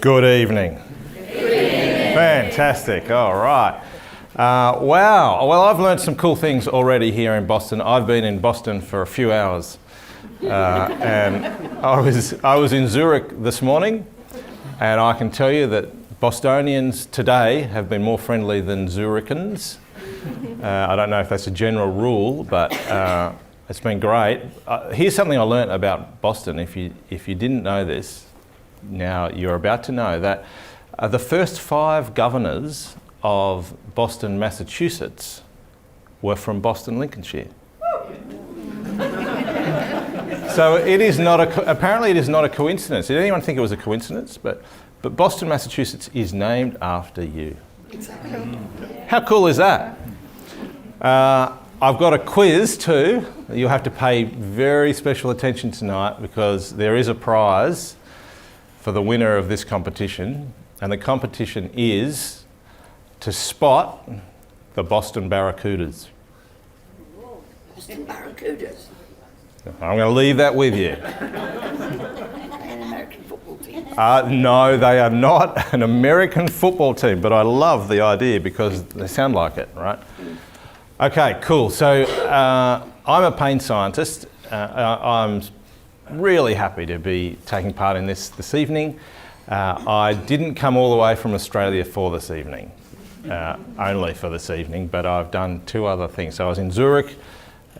Good evening. Good evening. Fantastic. All right. Wow. Well, I've learned some cool things already here in Boston. I've been in Boston for a few hours, and I was in Zurich this morning, and I can tell you that Bostonians today have been more friendly than Zurichans. I don't know if that's a general rule, but it's been great. Here's something I learnt about Boston. If you didn't know this, now you're about to know that the first 5 governors of Boston, Massachusetts were from Boston, Lincolnshire. So it is not apparently it is not a coincidence. Did anyone think it was a coincidence? But Boston, Massachusetts is named after you. Exactly. How cool is that? I've got a quiz too. You'll have to pay very special attention tonight because there is a prize for the winner of this competition, and the competition is to spot the Boston Barracudas. Whoa, Boston Barracudas. I'm going to leave that with you. An American football team. No, they are not an American football team, but I love the idea because they sound like it, right? Okay, cool. So I'm a pain scientist. I'm really happy to be taking part in this evening. I didn't come all the way from Australia for this evening, only for this evening, but I've done 2 other things. So I was in Zurich,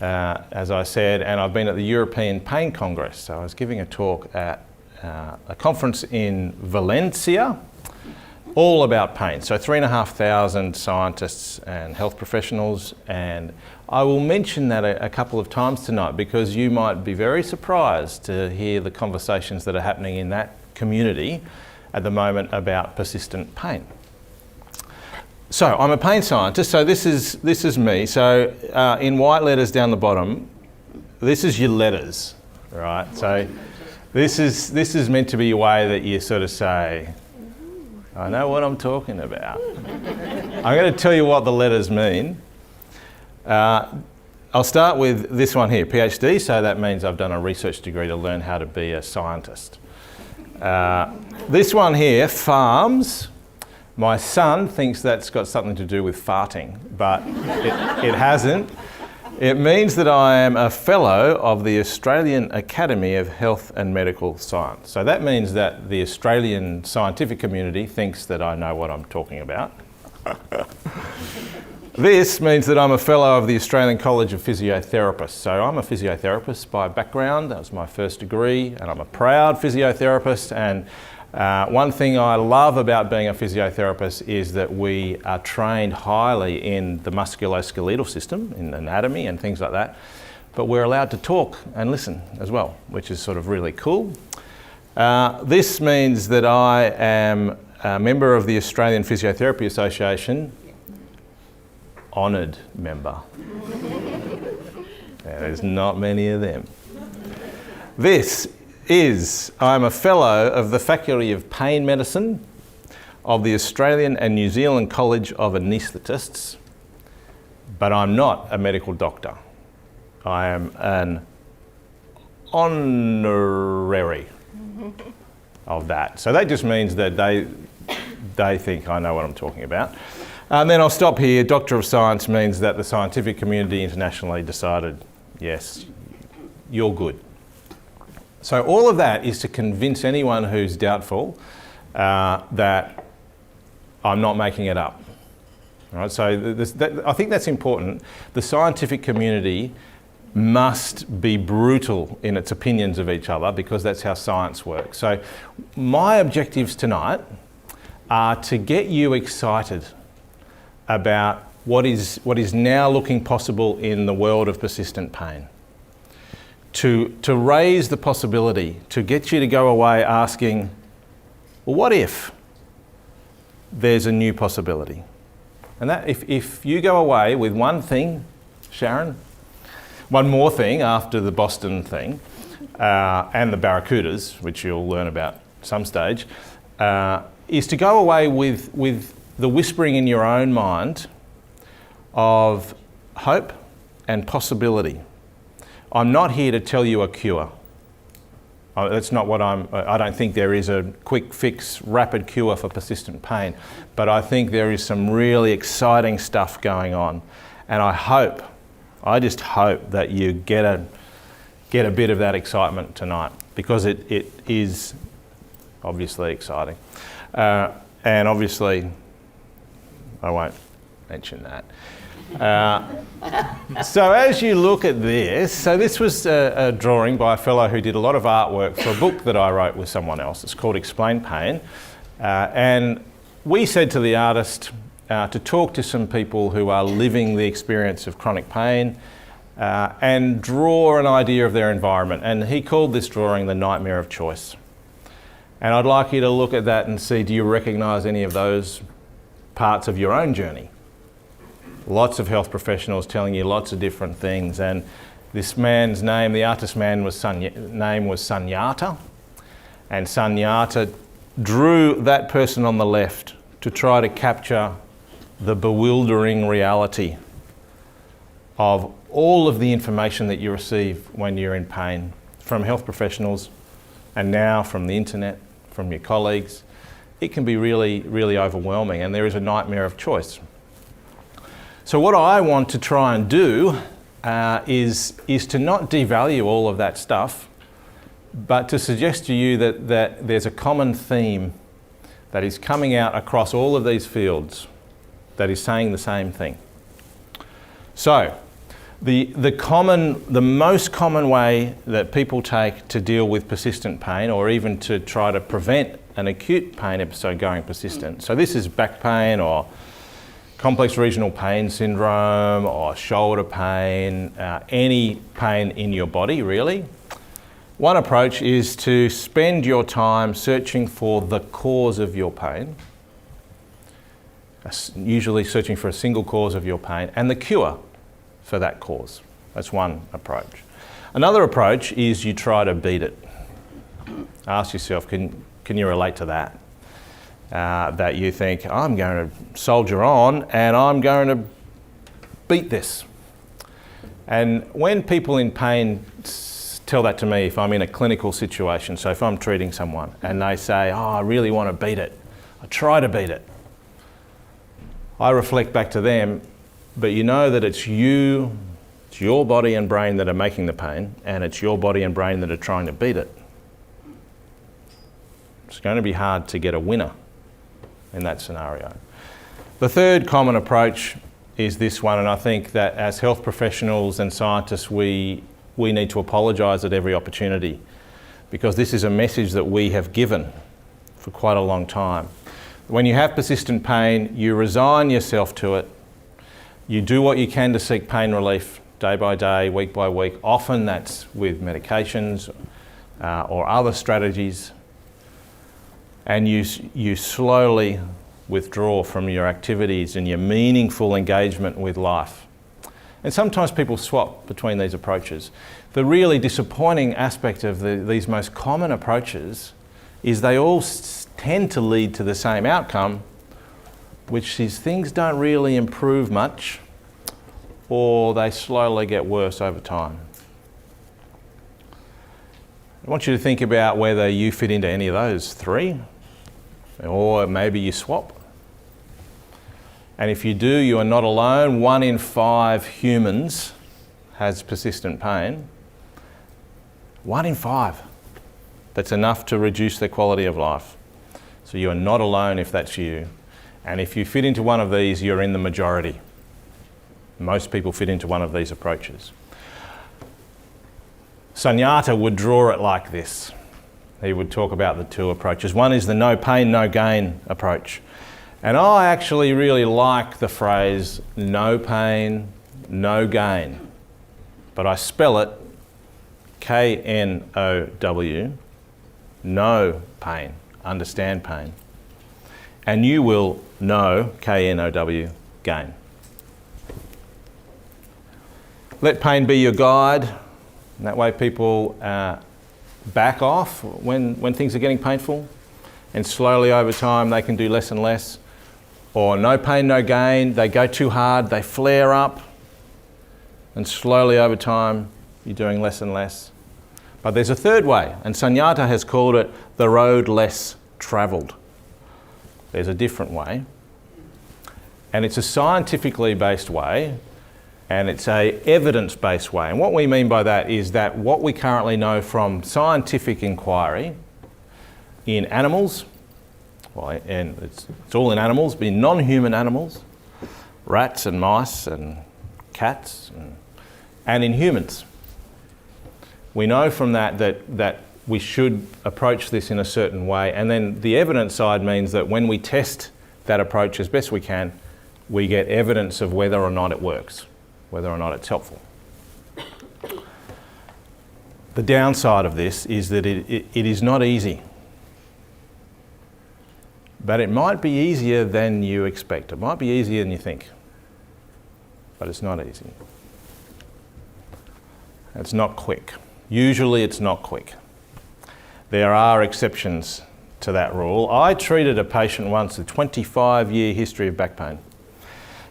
as I said, and I've been at the European Pain Congress. So I was giving a talk at a conference in Valencia, all about pain. So 3,500 scientists and health professionals, and I will mention that a couple of times tonight because you might be very surprised to hear the conversations that are happening in that community at the moment about persistent pain. So I'm a pain scientist, so this is me. So in white letters down the bottom, this is your letters, right? So this is meant to be a way that you sort of say, I know what I'm talking about. I'm going to tell you what the letters mean. I'll start with this one here, PhD, so that means I've done a research degree to learn how to be a scientist. This one here, farms. My son thinks that's got something to do with farting, but it hasn't. It means that I am a fellow of the Australian Academy of Health and Medical Science. So that means that the Australian scientific community thinks that I know what I'm talking about. This means that I'm a fellow of the Australian College of Physiotherapists. So I'm a physiotherapist by background. That was my first degree, and I'm a proud physiotherapist. And one thing I love about being a physiotherapist is that we are trained highly in the musculoskeletal system, in anatomy and things like that. But we're allowed to talk and listen as well, which is sort of really cool. This means that I am a member of the Australian Physiotherapy Association. Honoured member. There's not many of them. I'm a fellow of the Faculty of Pain Medicine of the Australian and New Zealand College of Anaesthetists, but I'm not a medical doctor. I am an honorary of that. So that just means that they think I know what I'm talking about. And then I'll stop here. Doctor of Science means that the scientific community internationally decided, yes, you're good. So all of that is to convince anyone who's doubtful that I'm not making it up. All right, so I think that's important. The scientific community must be brutal in its opinions of each other because that's how science works. So my objectives tonight are to get you excited about what is now looking possible in the world of persistent pain. To raise the possibility, to get you to go away asking, well, what if there's a new possibility? And that if you go away with one thing, Sharon, one more thing after the Boston thing, and the Barracudas, which you'll learn about some stage, is to go away with the whispering in your own mind of hope and possibility. I'm not here to tell you a cure. That's not what I don't think there is a quick fix, rapid cure for persistent pain, but I think there is some really exciting stuff going on, and I just hope that you get a bit of that excitement tonight, because it is obviously exciting. And obviously, I won't mention that. So as you look at this, so this was a drawing by a fellow who did a lot of artwork for a book that I wrote with someone else. It's called Explain Pain. And we said to the artist to talk to some people who are living the experience of chronic pain and draw an idea of their environment. And he called this drawing the nightmare of choice. And I'd like you to look at that and see, do you recognise any of those parts of your own journey? Lots of health professionals telling you lots of different things, and this man's name, the artist man, name was Sunyata, and Sunyata drew that person on the left to try to capture the bewildering reality of all of the information that you receive when you're in pain from health professionals, and now from the internet, from your colleagues. It can be really, really overwhelming, and there is a nightmare of choice. So what I want to try and do is to not devalue all of that stuff, but to suggest to you that there's a common theme that is coming out across all of these fields that is saying the same thing. So the most common way that people take to deal with persistent pain, or even to try to prevent an acute pain episode going persistent. So this is back pain, or complex regional pain syndrome, or shoulder pain, any pain in your body really. One approach is to spend your time searching for the cause of your pain, usually searching for a single cause of your pain, and the cure for that cause. That's one approach. Another approach is you try to beat it. Ask yourself, can you relate to that? That you think, I'm going to soldier on and I'm going to beat this. And when people in pain tell that to me, if I'm in a clinical situation, so if I'm treating someone and they say, oh, I really want to beat it, I try to beat it, I reflect back to them, but you know that it's you, it's your body and brain that are making the pain, and it's your body and brain that are trying to beat it. It's going to be hard to get a winner in that scenario. The third common approach is this one, and I think that as health professionals and scientists we need to apologise at every opportunity, because this is a message that we have given for quite a long time. When you have persistent pain, you resign yourself to it, you do what you can to seek pain relief day by day, week by week. Often that's with medications or other strategies, and you slowly withdraw from your activities and your meaningful engagement with life. And sometimes people swap between these approaches. The really disappointing aspect of these most common approaches is they all tend to lead to the same outcome, which is things don't really improve much, or they slowly get worse over time. I want you to think about whether you fit into any of those three, or maybe you swap. And if you do, you are not alone. 1 in 5 humans has persistent pain. 1 in 5. That's enough to reduce their quality of life. So you are not alone if that's you. And if you fit into one of these, you're in the majority. Most people fit into one of these approaches. Sunyata would draw it like this. He would talk about the two approaches. One is the no pain, no gain approach. And I actually really like the phrase no pain, no gain. But I spell it K-N-O-W, no pain, understand pain. And you will know, K-N-O-W, gain. Let pain be your guide. And that way people back off when things are getting painful, and slowly over time they can do less and less. Or no pain, no gain, they go too hard, they flare up, and slowly over time you're doing less and less. But there's a third way, and Sunyata has called it the road less travelled. There's a different way, and it's a scientifically based way, and it's a evidence-based way. And what we mean by that is that what we currently know from scientific inquiry in animals, well, and it's all in animals, but in non-human animals, rats and mice and cats, and in humans. We know from that we should approach this in a certain way, and then the evidence side means that when we test that approach as best we can, we get evidence of whether or not it works, whether or not it's helpful. The downside of this is that it is not easy. But it might be easier than you expect. It might be easier than you think. But it's not easy. It's not quick. Usually it's not quick. There are exceptions to that rule. I treated a patient once with a 25-year history of back pain.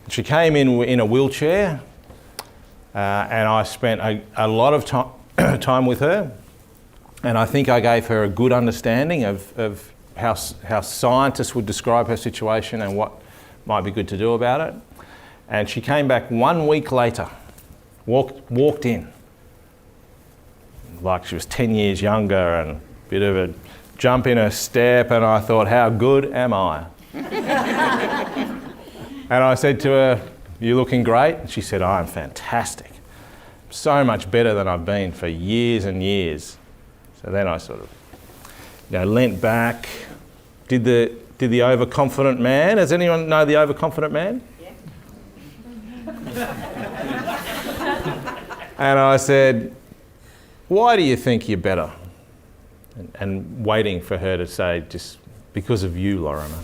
She came in a wheelchair, and I spent a lot of time with her, and I think I gave her a good understanding of how scientists would describe her situation and what might be good to do about it. And she came back 1 week later, walked in, like she was 10 years younger and a bit of a jump in her step, and I thought, how good am I? And I said to her, "You looking great?" And she said, "I am fantastic. So much better than I've been for years and years." So then I sort of, leant back, did the overconfident man. Does anyone know the overconfident man? Yeah. And I said, "Why do you think you're better?" And waiting for her to say, "Just because of you, Lorimer."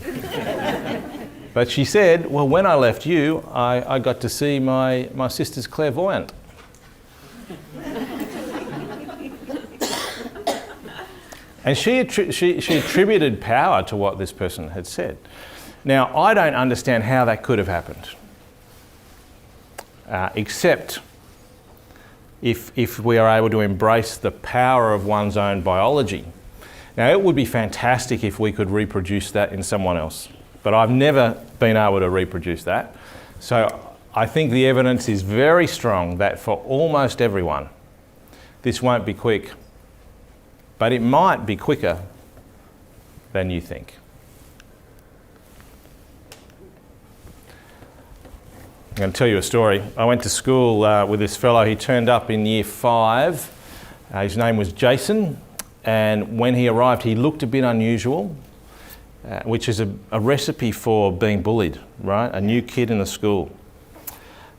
But she said, "Well, when I left you, I got to see my sister's clairvoyant." And she attributed power to what this person had said. Now, I don't understand how that could have happened, except if we are able to embrace the power of one's own biology. Now, it would be fantastic if we could reproduce that in someone else, but I've never been able to reproduce that. So I think the evidence is very strong that for almost everyone, this won't be quick, but it might be quicker than you think. I'm going to tell you a story. I went to school with this fellow. He turned up in year 5. His name was Jason, and when he arrived, he looked a bit unusual, which is a recipe for being bullied, right? A new kid in the school.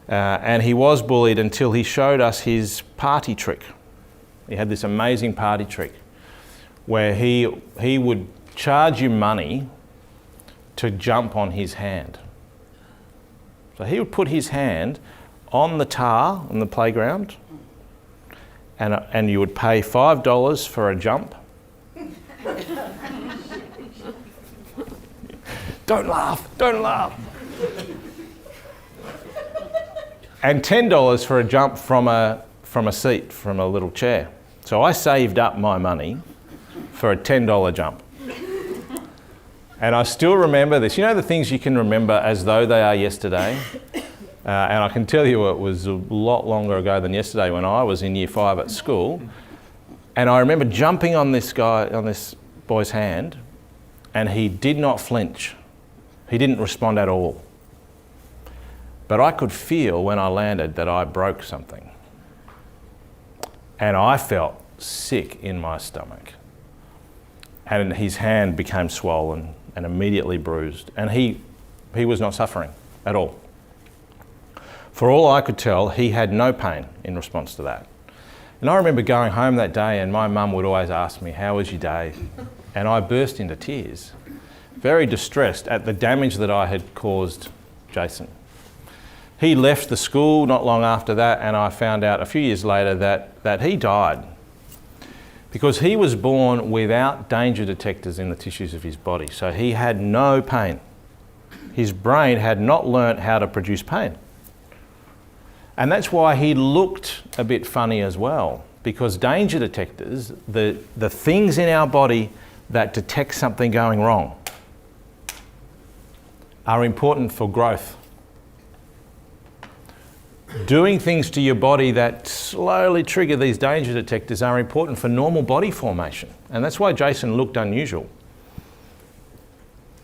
And he was bullied until he showed us his party trick. He had this amazing party trick where he would charge you money to jump on his hand. So he would put his hand on the tar on the playground, and you would pay $5 for a jump. Don't laugh, don't laugh. And $10 for a jump from a seat, from a little chair. So I saved up my money for a $10 jump. And I still remember this. You know the things you can remember as though they are yesterday? And I can tell you it was a lot longer ago than yesterday when I was in year 5 at school. And I remember jumping on this boy's hand, and he did not flinch. He didn't respond at all. But I could feel when I landed that I broke something. And I felt sick in my stomach. And his hand became swollen and immediately bruised. And he was not suffering at all. For all I could tell, he had no pain in response to that. And I remember going home that day, and my mum would always ask me, "How was your day?" And I burst into tears, very distressed at the damage that I had caused Jason. He left the school not long after that, and I found out a few years later that he died because he was born without danger detectors in the tissues of his body. So he had no pain. His brain had not learnt how to produce pain. And that's why he looked a bit funny as well, because danger detectors, the things in our body that detect something going wrong, are important for growth. Doing things to your body that slowly trigger these danger detectors are important for normal body formation. And that's why Jason looked unusual,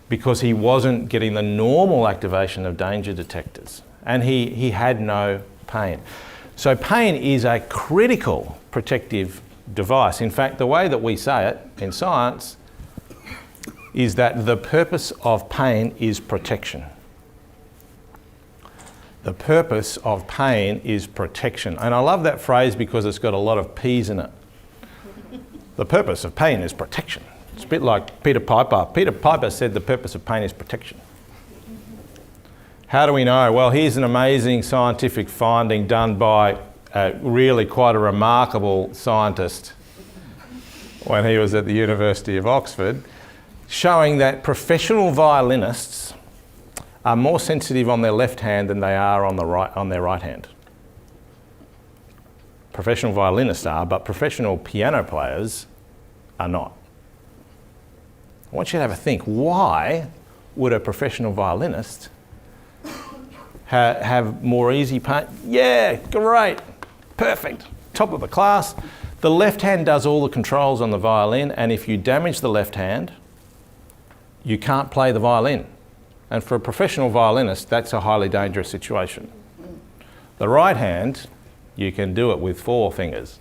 because he wasn't getting the normal activation of danger detectors, and he had no pain. So pain is a critical protective device. In fact, the way that we say it in science is that the purpose of pain is protection. The purpose of pain is protection. And I love that phrase because it's got a lot of P's in it. The purpose of pain is protection. It's a bit like Peter Piper. Peter Piper said the purpose of pain is protection. How do we know? Well, here's an amazing scientific finding done by really quite a remarkable scientist when he was at the University of Oxford, showing that professional violinists are more sensitive on their left hand than they are on their right hand. Professional violinists are, but professional piano players are not. I want you to have a think. Why would a professional violinist have more easy pain? Yeah, great, perfect, top of the class. The left hand does all the controls on the violin, and if you damage the left hand, you can't play the violin. And for a professional violinist, that's a highly dangerous situation. The right hand, you can do it with 4 fingers.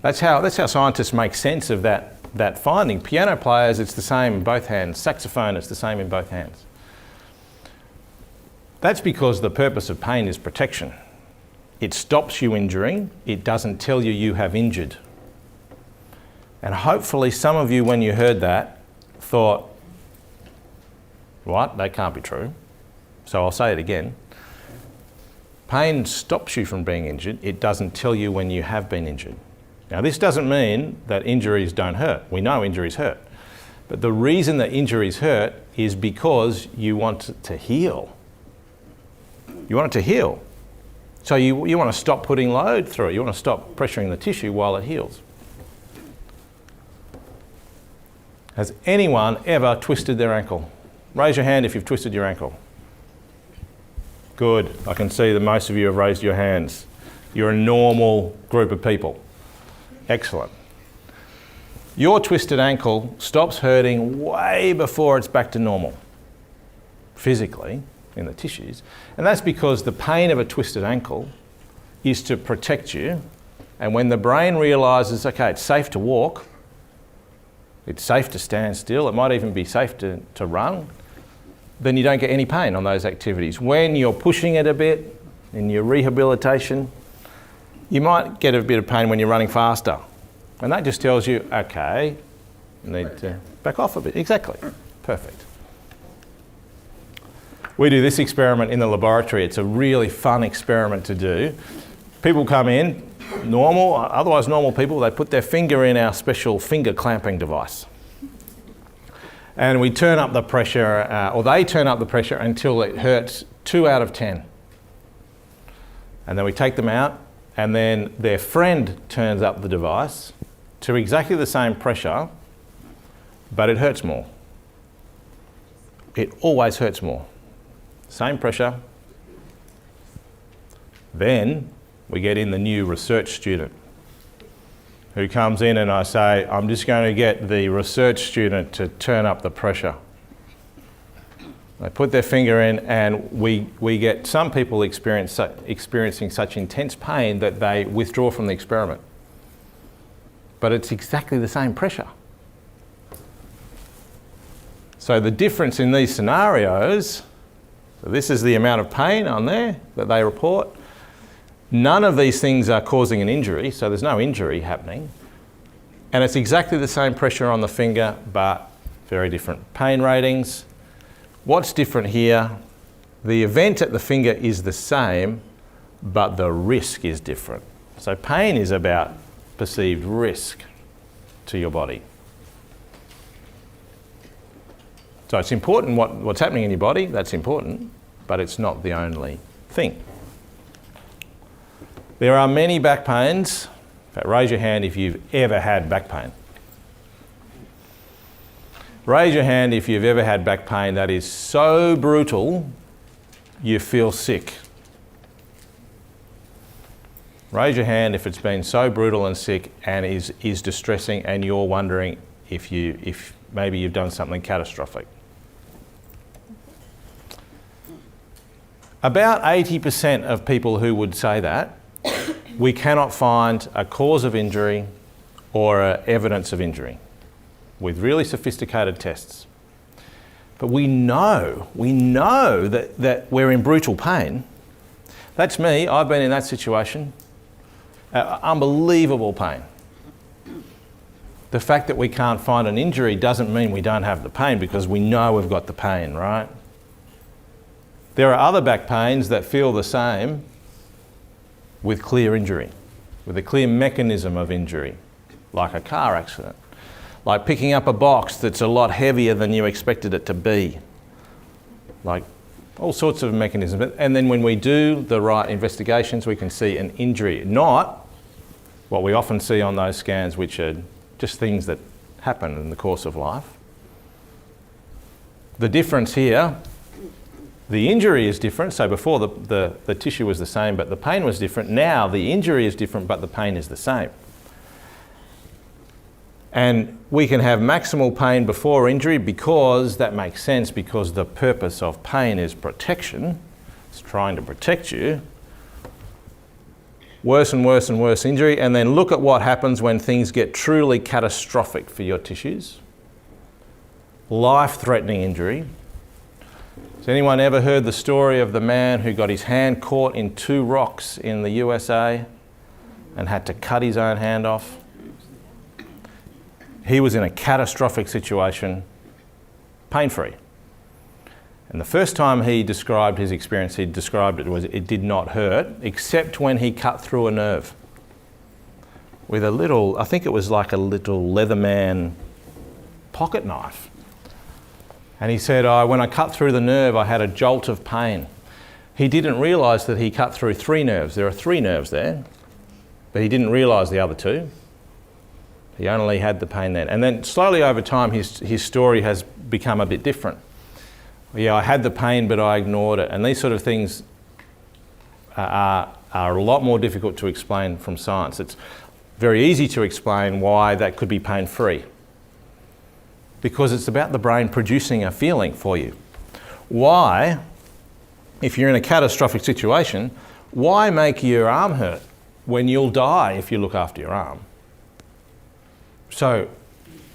That's how scientists make sense of that finding. Piano players, it's the same in both hands. Saxophone, it's the same in both hands. That's because the purpose of pain is protection. It stops you injuring. It doesn't tell you you have injured. And hopefully some of you, when you heard that, thought, what? That can't be true. So I'll say it again. Pain stops you from being injured. It doesn't tell you when you have been injured. Now, this doesn't mean that injuries don't hurt. We know injuries hurt. But the reason that injuries hurt is because you want it to heal. You want it to heal. So you want to stop putting load through it. You want to stop pressuring the tissue while it heals. Has anyone ever twisted their ankle? Raise your hand if you've twisted your ankle. Good. I can see that most of you have raised your hands. You're a normal group of people. Excellent. Your twisted ankle stops hurting way before it's back to normal, physically, in the tissues. And that's because the pain of a twisted ankle is to protect you. And when the brain realises, okay, it's safe to walk, it's safe to stand still, it might even be safe to run, then you don't get any pain on those activities. When you're pushing it a bit in your rehabilitation, you might get a bit of pain when you're running faster. And that just tells you, okay, you need to back off a bit. Exactly. Perfect. We do this experiment in the laboratory. It's a really fun experiment to do. People come in, otherwise normal people, they put their finger in our special finger clamping device. And we turn up the pressure, or they turn up the pressure until it hurts 2 out of 10. And then we take them out, and then their friend turns up the device to exactly the same pressure, but it hurts more. It always hurts more. Same pressure. Then we get in the new research student who comes in, and I say, I'm just going to get the research student to turn up the pressure. They put their finger in, and we get some people experiencing such intense pain that they withdraw from the experiment. But it's exactly the same pressure. So the difference in these scenarios, so this is the amount of pain on there that they report. None of these things are causing an injury, so there's no injury happening. And it's exactly the same pressure on the finger, but very different pain ratings. What's different here? The event at the finger is the same, but the risk is different. So pain is about perceived risk to your body. So it's important what's happening in your body, that's important, but it's not the only thing. There are many back pains Okay, raise your hand if you've ever had back pain. Raise your hand if you've ever had back pain that is so brutal you feel sick. Raise your hand if it's been so brutal and sick and is distressing and you're wondering if maybe you've done something catastrophic. About 80% of people who would say that, we cannot find a cause of injury or evidence of injury with really sophisticated tests. But we know that we're in brutal pain. That's me, I've been in that situation. Unbelievable pain. The fact that we can't find an injury doesn't mean we don't have the pain, because we know we've got the pain, right? There are other back pains that feel the same with clear injury, with a clear mechanism of injury, like a car accident, like picking up a box that's a lot heavier than you expected it to be, like all sorts of mechanisms. And then when we do the right investigations, we can see an injury, not what we often see on those scans, which are just things that happen in the course of life. The difference here, the injury is different. So before the tissue was the same, but the pain was different. Now the injury is different, but the pain is the same. And we can have maximal pain before injury because that makes sense, because the purpose of pain is protection. It's trying to protect you. Worse and worse and worse injury, and then look at what happens when things get truly catastrophic for your tissues. Life-threatening injury. Has anyone ever heard the story of the man who got his hand caught in 2 rocks in the USA and had to cut his own hand off? He was in a catastrophic situation, pain-free. And the first time he described his experience, he described it did not hurt, except when he cut through a nerve with a little, I think it was like a little Leatherman pocket knife. And he said, when I cut through the nerve, I had a jolt of pain. He didn't realise that he cut through 3 nerves. There are 3 nerves there, but he didn't realise the other 2. He only had the pain then. And then slowly over time, his story has become a bit different. Yeah, I had the pain, but I ignored it. And these sort of things are a lot more difficult to explain from science. It's very easy to explain why that could be pain-free, because it's about the brain producing a feeling for you. Why, if you're in a catastrophic situation, why make your arm hurt when you'll die if you look after your arm? So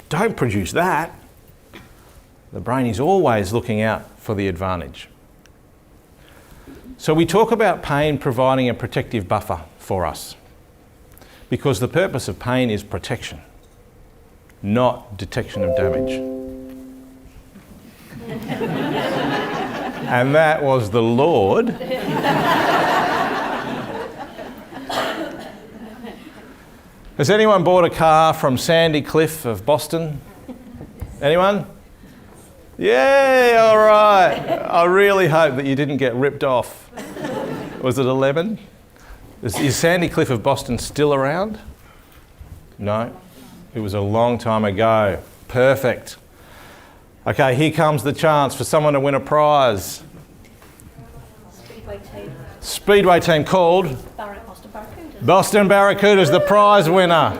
don't produce that. The brain is always looking out for the advantage. So we talk about pain providing a protective buffer for us, because the purpose of pain is protection, not detection of damage. And that was the Lord. Has anyone bought a car from Sandy Cliff of Boston? Anyone? Yay, all right. I really hope that you didn't get ripped off. Was it a lemon? Is Sandy Cliff of Boston still around? No, it was a long time ago. Perfect. Okay, here comes the chance for someone to win a prize. Speedway team. Speedway team called? Boston Barracudas. Boston Barracudas, the prize winner.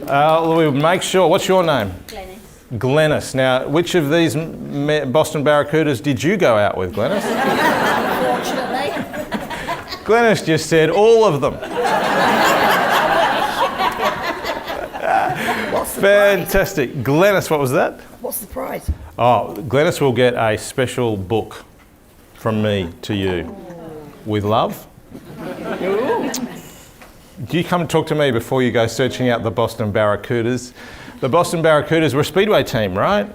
We'll make sure. What's your name? Glenys. Glenys. Now, which of these Boston Barracudas did you go out with, Glenys? Unfortunately. Glenys just said all of them. What's the Fantastic. Glenys, what was that? prize? What's the prize? Oh, Glenys will get a special book from me to you with love. Do you come and talk to me before you go searching out the Boston Barracudas? The Boston Barracudas were a speedway team, right?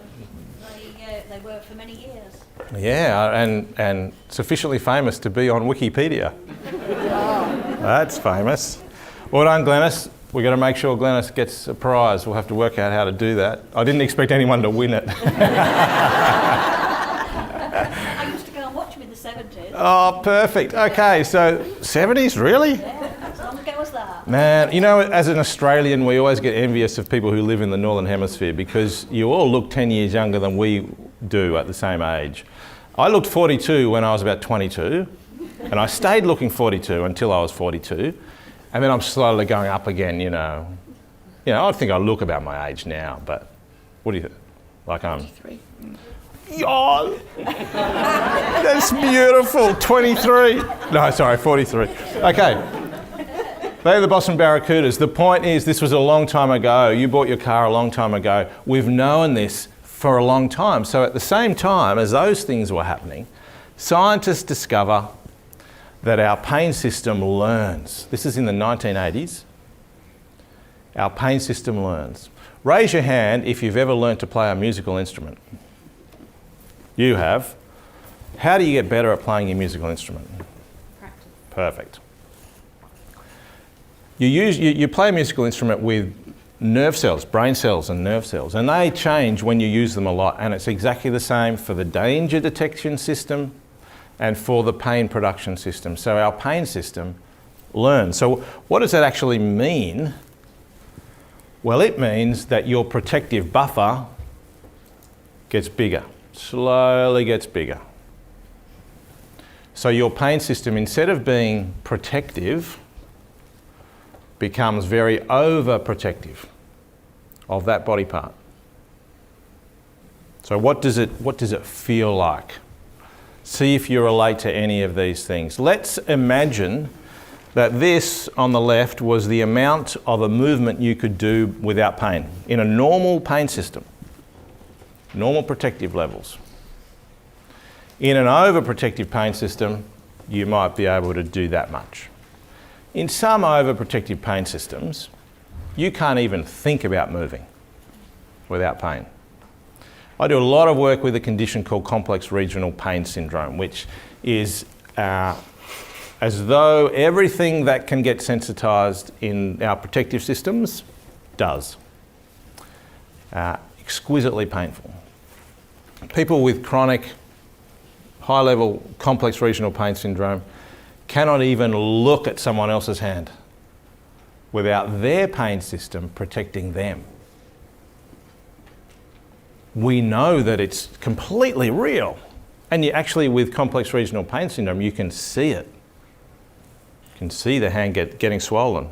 They were for many years. Yeah, and sufficiently famous to be on Wikipedia. That's famous. Well done, Glenys. We've got to make sure Glenys gets a prize. We'll have to work out how to do that. I didn't expect anyone to win it. I used to go and watch them in the 70s. Oh, perfect. Okay, so 70s, really? Yeah, as long ago as that. Man, you know, as an Australian, we always get envious of people who live in the Northern Hemisphere because you all look 10 years younger than we do at the same age. I looked 42 when I was about 22, and I stayed looking 42 until I was 42, and then I'm slowly going up again, you know. I think I look about my age now, but what do you think? Like I'm... 23. Oh, that's beautiful. 23. No, sorry, 43. Okay. They're the Boston Barracudas. The point is, this was a long time ago. You bought your car a long time ago. We've known this for a long time. So at the same time as those things were happening, scientists discover that our pain system learns. This is in the 1980s. Our pain system learns. Raise your hand if you've ever learned to play a musical instrument. You have. How do you get better at playing your musical instrument? Practice. Perfect. You play a musical instrument with nerve cells, brain cells and nerve cells, and they change when you use them a lot, and it's exactly the same for the danger detection system and for the pain production system. So our pain system learns. So what does that actually mean? Well, it means that your protective buffer gets bigger, slowly gets bigger. So your pain system, instead of being protective, becomes very overprotective of that body part. So what does it feel like? See if you relate to any of these things. Let's imagine that this on the left was the amount of a movement you could do without pain in a normal pain system, normal protective levels. In an overprotective pain system, you might be able to do that much. In some overprotective pain systems, you can't even think about moving without pain. I do a lot of work with a condition called complex regional pain syndrome, which is as though everything that can get sensitised in our protective systems does. Exquisitely painful. People with chronic, high-level complex regional pain syndrome cannot even look at someone else's hand without their pain system protecting them. We know that it's completely real. And you actually, with complex regional pain syndrome, you can see it. You can see the hand getting swollen.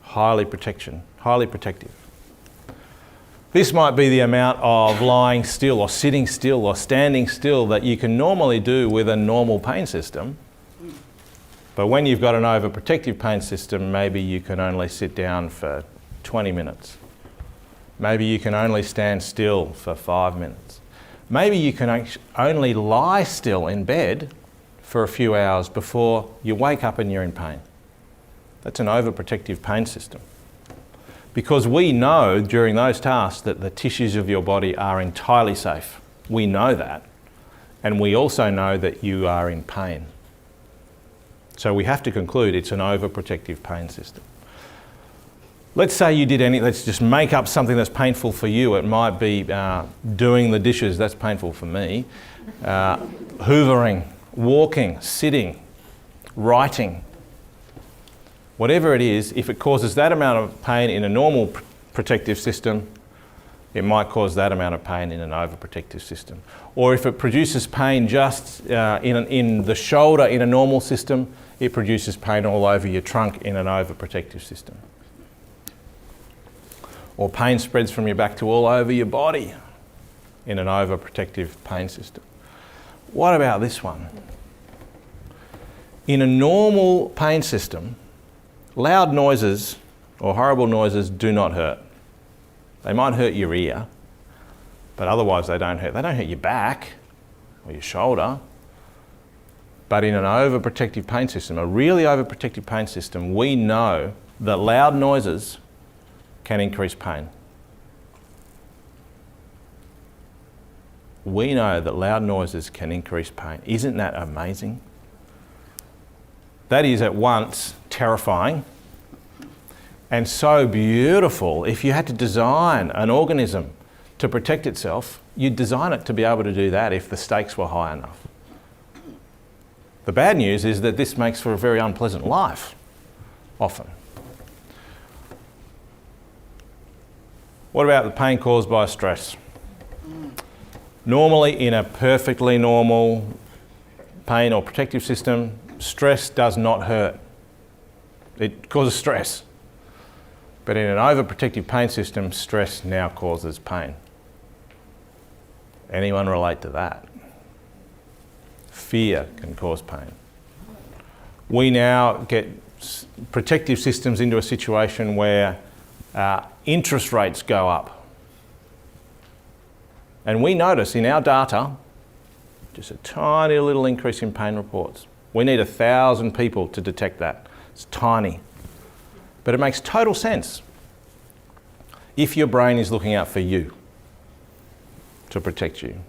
Highly protective. This might be the amount of lying still or sitting still or standing still that you can normally do with a normal pain system. But when you've got an overprotective pain system, maybe you can only sit down for 20 minutes. Maybe you can only stand still for 5 minutes. Maybe you can only lie still in bed for a few hours before you wake up and you're in pain. That's an overprotective pain system. Because we know during those tasks that the tissues of your body are entirely safe. We know that. And we also know that you are in pain. So we have to conclude it's an overprotective pain system. Let's say you did let's just make up something that's painful for you. It might be doing the dishes, that's painful for me. Hoovering, walking, sitting, writing. Whatever it is, if it causes that amount of pain in a normal protective system, it might cause that amount of pain in an overprotective system. Or if it produces pain just in the shoulder in a normal system, it produces pain all over your trunk in an overprotective system. Or pain spreads from your back to all over your body in an overprotective pain system. What about this one? In a normal pain system, loud noises or horrible noises do not hurt. They might hurt your ear, but otherwise they don't hurt. They don't hurt your back or your shoulder. But in an overprotective pain system, a really overprotective pain system, we know that loud noises can increase pain. We know that loud noises can increase pain. Isn't that amazing? That is at once terrifying and so beautiful. If you had to design an organism to protect itself, you'd design it to be able to do that if the stakes were high enough. The bad news is that this makes for a very unpleasant life, often. What about the pain caused by stress? Normally, in a perfectly normal pain or protective system, stress does not hurt. It causes stress. But in an overprotective pain system, stress now causes pain. Anyone relate to that? Fear can cause pain. We now get protective systems into a situation where interest rates go up. And we notice in our data just a tiny little increase in pain reports. We need 1,000 people to detect that. It's tiny. But it makes total sense if your brain is looking out for you to protect you.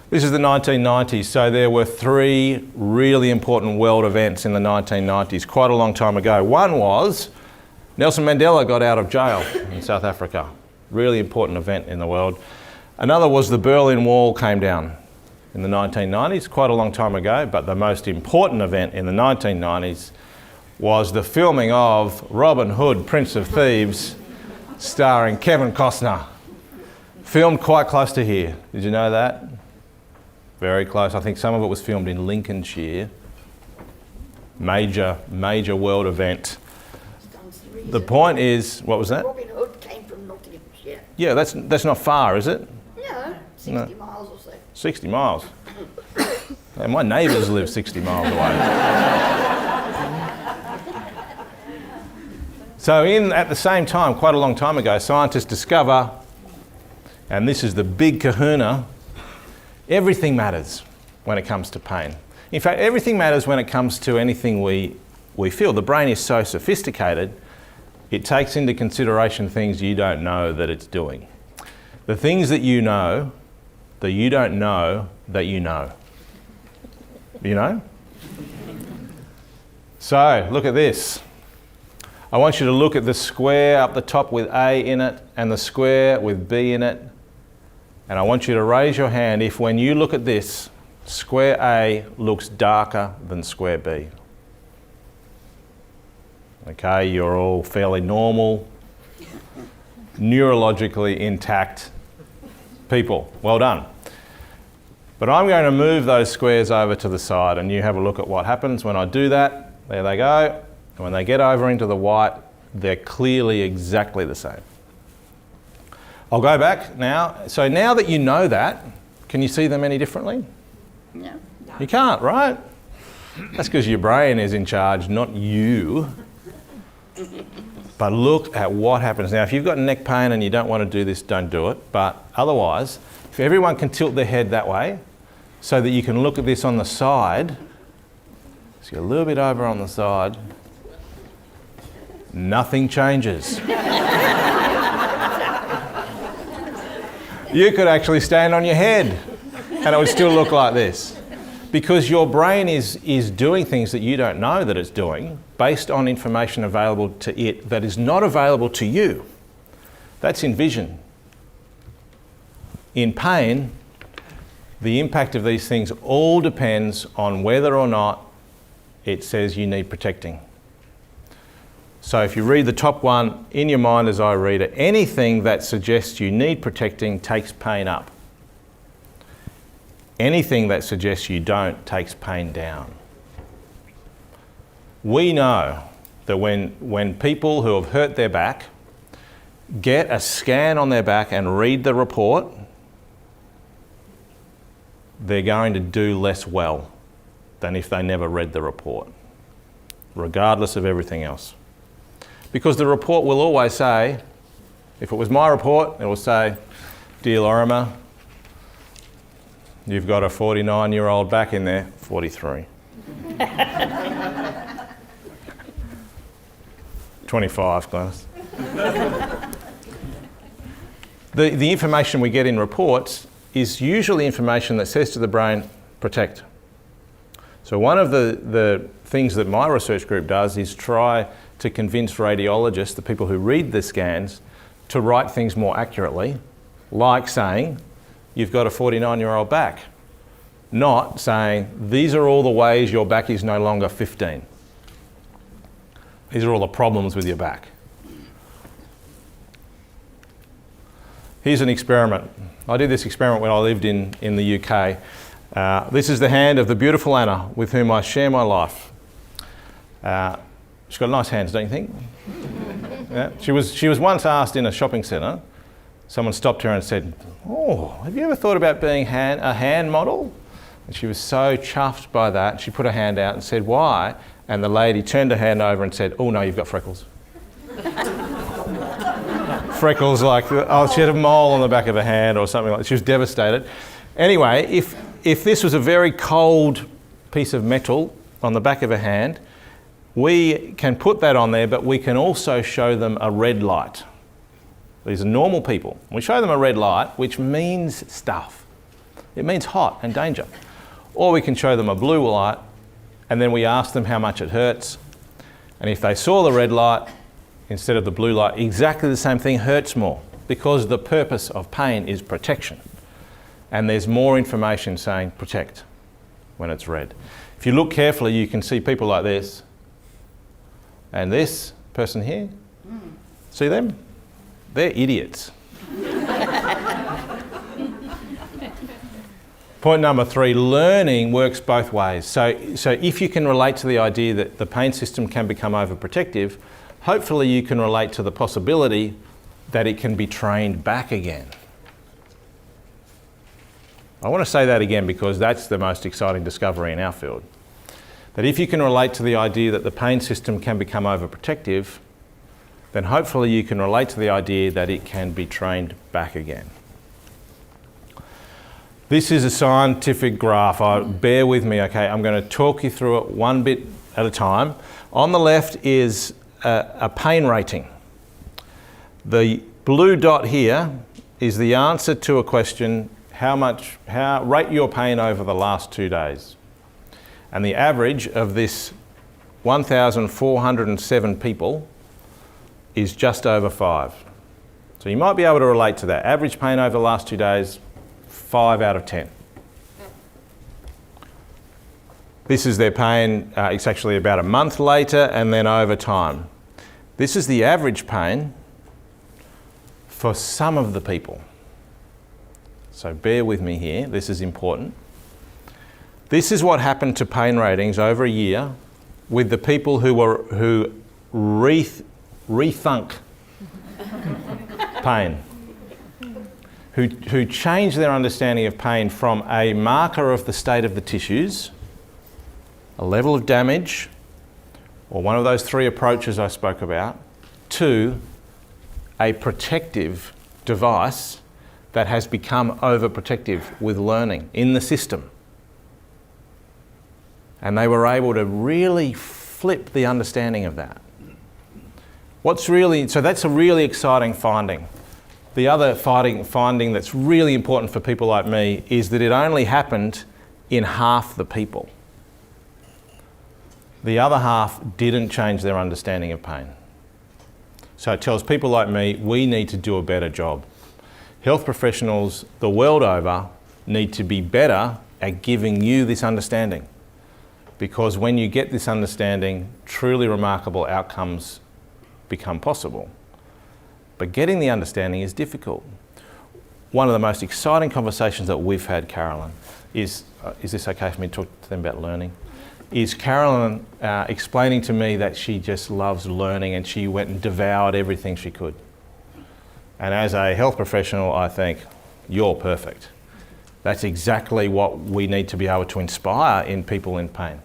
This is the 1990s, so there were 3 really important world events in the 1990s, quite a long time ago. One was Nelson Mandela got out of jail in South Africa. Really important event in the world. Another was the Berlin Wall came down in the 1990s, quite a long time ago, but the most important event in the 1990s was the filming of Robin Hood, Prince of Thieves, starring Kevin Costner. Filmed quite close to here. Did you know that? Very close. I think some of it was filmed in Lincolnshire. Major world event. The point is, what was that? Robin Hood came from Nottinghamshire. Yeah, that's not far, is it? No, 60 miles or so. 60 miles. Hey, my neighbours live 60 miles away. So at the same time, quite a long time ago, scientists discover, and this is the big kahuna, everything matters when it comes to pain. In fact, everything matters when it comes to anything we feel. The brain is so sophisticated, it takes into consideration things you don't know that it's doing. The things that you know, that you don't know, that you know. You know? So, look at this. I want you to look at the square up the top with A in it and the square with B in it. And I want you to raise your hand if when you look at this, square A looks darker than square B. Okay, you're all fairly normal, neurologically intact people. Well done. But I'm going to move those squares over to the side and you have a look at what happens when I do that. There they go. And when they get over into the white, they're clearly exactly the same. I'll go back now. So now that you know that, can you see them any differently? No. You can't, right? That's because your brain is in charge, not you. But look at what happens. Now, if you've got neck pain and you don't want to do this, don't do it. But otherwise, if everyone can tilt their head that way so that you can look at this on the side, so you're a little bit over on the side, nothing changes. You could actually stand on your head and it would still look like this. Because your brain is doing things that you don't know that it's doing based on information available to it that is not available to you. That's in vision. In pain, the impact of these things all depends on whether or not it says you need protecting. So if you read the top one in your mind as I read it, anything that suggests you need protecting takes pain up. Anything that suggests you don't takes pain down. We know that when people who have hurt their back get a scan on their back and read the report, they're going to do less well than if they never read the report, regardless of everything else. Because the report will always say, if it was my report, it will say, "Dear Lorimer, you've got a 49-year-old back in there." 43. 25, Glennis. The information we get in reports is usually information that says to the brain, protect. So one of the things that my research group does is try to convince radiologists, the people who read the scans, to write things more accurately, like saying, "You've got a 49-year-old back," not saying, "These are all the ways your back is no longer 15. These are all the problems with your back." Here's an experiment. I did this experiment when I lived in the UK. This is the hand of the beautiful Anna, with whom I share my life. She's got nice hands, don't you think? Yeah. She was once asked in a shopping centre, someone stopped her and said, "Oh, have you ever thought about being a hand model?" And she was so chuffed by that, she put her hand out and said, "Why?" And the lady turned her hand over and said, "Oh no, you've got freckles." Freckles, like, oh, she had a mole on the back of her hand or something like that. She was devastated. Anyway, if this was a very cold piece of metal on the back of her hand, we can put that on there, but we can also show them a red light. These are normal people. We show them a red light, which means stuff. It means hot and danger. Or we can show them a blue light, and then we ask them how much it hurts. And if they saw the red light instead of the blue light, exactly the same thing hurts more, because the purpose of pain is protection. And there's more information saying protect when it's red. If you look carefully, you can see people like this. And this person here, see them? They're idiots. Point number 3, learning works both ways. So if you can relate to the idea that the pain system can become overprotective, hopefully you can relate to the possibility that it can be trained back again. I want to say that again because that's the most exciting discovery in our field. That if you can relate to the idea that the pain system can become overprotective, then hopefully you can relate to the idea that it can be trained back again. This is a scientific graph. Bear with me, okay? I'm going to talk you through it one bit at a time. On the left is a pain rating. The blue dot here is the answer to a question, rate your pain over the last 2 days. And the average of this 1,407 people is just over 5. So you might be able to relate to that. Average pain over the last 2 days, 5 out of 10. This is their pain, it's actually about a month later and then over time. This is the average pain for some of the people. So bear with me here, this is important. This is what happened to pain ratings over a year with the people who rethunk pain, who changed their understanding of pain from a marker of the state of the tissues, a level of damage, or one of those 3 approaches I spoke about, to a protective device that has become overprotective with learning in the system. And they were able to really flip the understanding of that. So that's a really exciting finding. The other finding that's really important for people like me is that it only happened in half the people. The other half didn't change their understanding of pain. So it tells people like me, we need to do a better job. Health professionals the world over need to be better at giving you this understanding. Because when you get this understanding, truly remarkable outcomes become possible. But getting the understanding is difficult. One of the most exciting conversations that we've had, Carolyn, is this okay for me to talk to them about learning? Is Carolyn explaining to me that she just loves learning and she went and devoured everything she could. And as a health professional, I think, you're perfect. That's exactly what we need to be able to inspire in people in pain.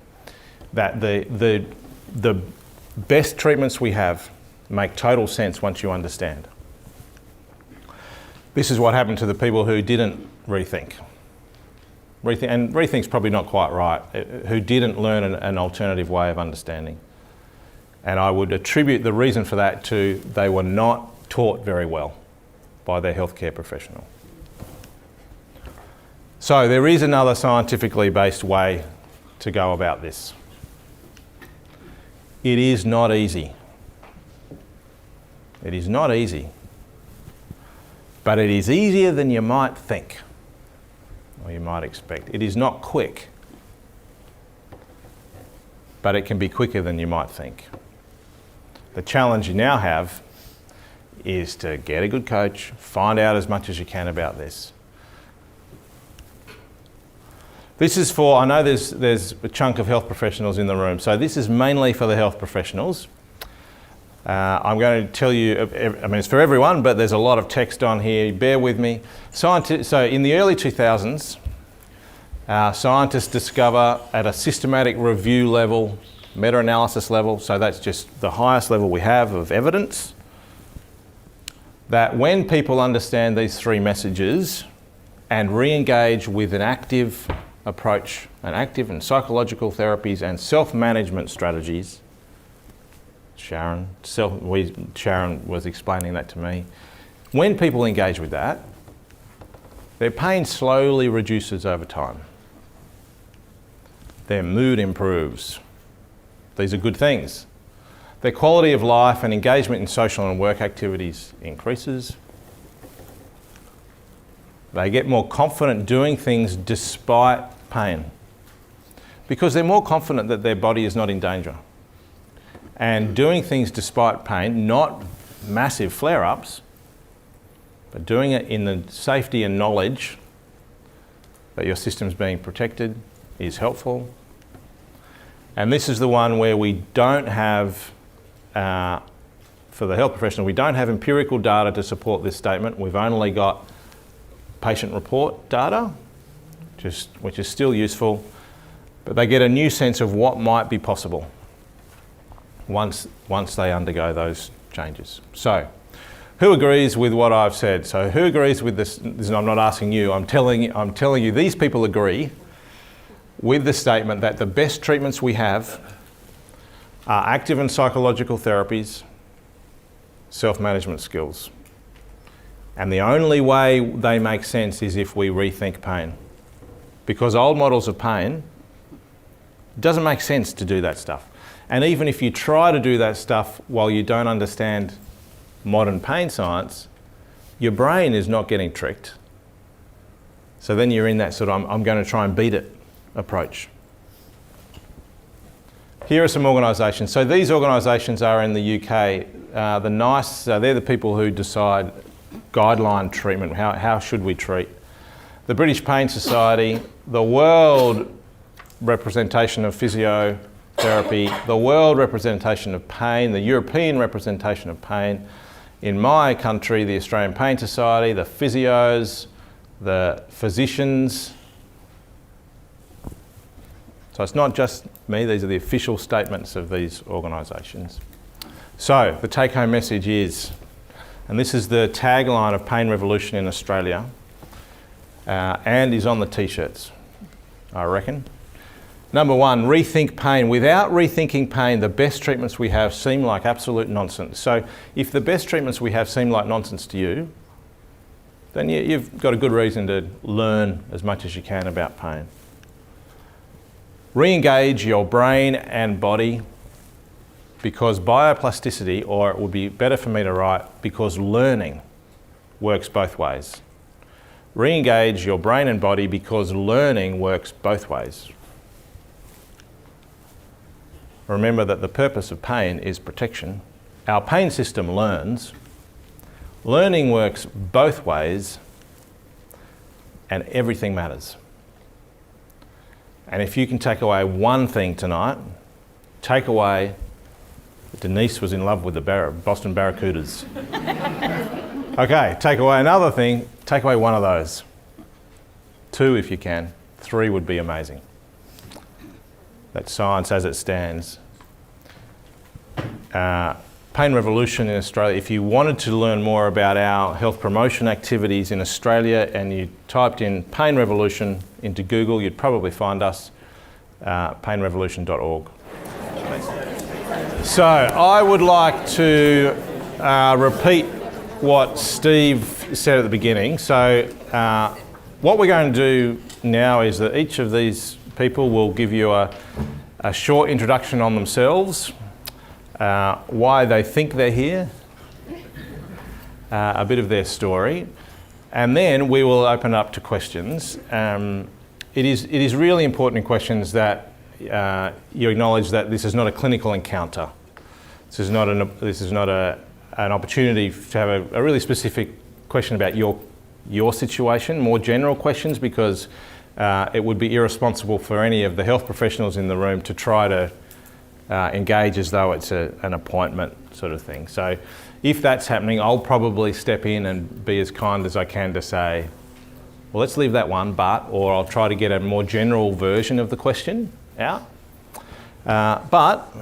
That the best treatments we have make total sense once you understand. This is what happened to the people who didn't rethink. And rethink's probably not quite right, who didn't learn an alternative way of understanding. And I would attribute the reason for that to they were not taught very well by their healthcare professional. So there is another scientifically based way to go about this. It is not easy. It is not easy. But it is easier than you might think, or you might expect. It is not quick, but it can be quicker than you might think. The challenge you now have is to get a good coach, find out as much as you can about this. This is for, I know there's a chunk of health professionals in the room, so this is mainly for the health professionals. I'm going to tell you, I mean, it's for everyone, but there's a lot of text on here, bear with me. So in the early 2000s, scientists discover at a systematic review level, meta-analysis level, so that's just the highest level we have of evidence, that when people understand these three messages and re-engage with an active approach, an active and psychological therapies and self-management strategies, Sharon was explaining that to me. When people engage with that, their pain slowly reduces over time. Their mood improves. These are good things. Their quality of life and engagement in social and work activities increases. They get more confident doing things despite pain because they're more confident that their body is not in danger. And doing things despite pain, not massive flare-ups, but doing it in the safety and knowledge that your system's being protected is helpful. And this is the one where we don't have, for the health professional, we don't have empirical data to support this statement. We've only got patient report data, which is still useful, but they get a new sense of what might be possible once they undergo those changes. So, who agrees with what I've said? So, who agrees with this? I'm not asking you. I'm telling you. These people agree with the statement that the best treatments we have are active and psychological therapies, self-management skills, and the only way they make sense is if we rethink pain, because old models of pain, it doesn't make sense to do that stuff. And even if you try to do that stuff while you don't understand modern pain science, your brain is not getting tricked. So then you're in that sort of, I'm going to try and beat it approach. Here are some organisations. So these organisations are in the UK. They're the people who decide guideline treatment, how should we treat. The British Pain Society, the World Representation of Physiotherapy, the World Representation of Pain, the European Representation of Pain. In my country, the Australian Pain Society, the physios, the physicians. So it's not just me, these are the official statements of these organisations. So the take-home message is, and this is the tagline of Pain Revolution in Australia, and is on the t-shirts, I reckon. Number one, rethink pain. Without rethinking pain, the best treatments we have seem like absolute nonsense. So if the best treatments we have seem like nonsense to you, then you've got a good reason to learn as much as you can about pain. Re-engage your brain and body, because bioplasticity, or it would be better for me to write, because learning works both ways. Re-engage your brain and body because learning works both ways. Remember that the purpose of pain is protection. Our pain system learns. Learning works both ways, and everything matters. And if you can take away one thing tonight, take away that Denise was in love with the Boston Barracudas. Okay, take away another thing, take away one of those. 2 if you can, 3 would be amazing. That's science as it stands. Pain Revolution in Australia, if you wanted to learn more about our health promotion activities in Australia and you typed in Pain Revolution into Google, you'd probably find us, painrevolution.org. So I would like to repeat what Steve said at the beginning. So what we're going to do now is that each of these people will give you a short introduction on themselves, why they think they're here, a bit of their story, and then we will open up to questions. It is really important in questions that you acknowledge that this is not a clinical encounter. This is not an opportunity to have a really specific question about your situation, more general questions, because it would be irresponsible for any of the health professionals in the room to try to engage as though it's an appointment sort of thing. So if that's happening, I'll probably step in and be as kind as I can to say, well, let's leave that one, or I'll try to get a more general version of the question out. But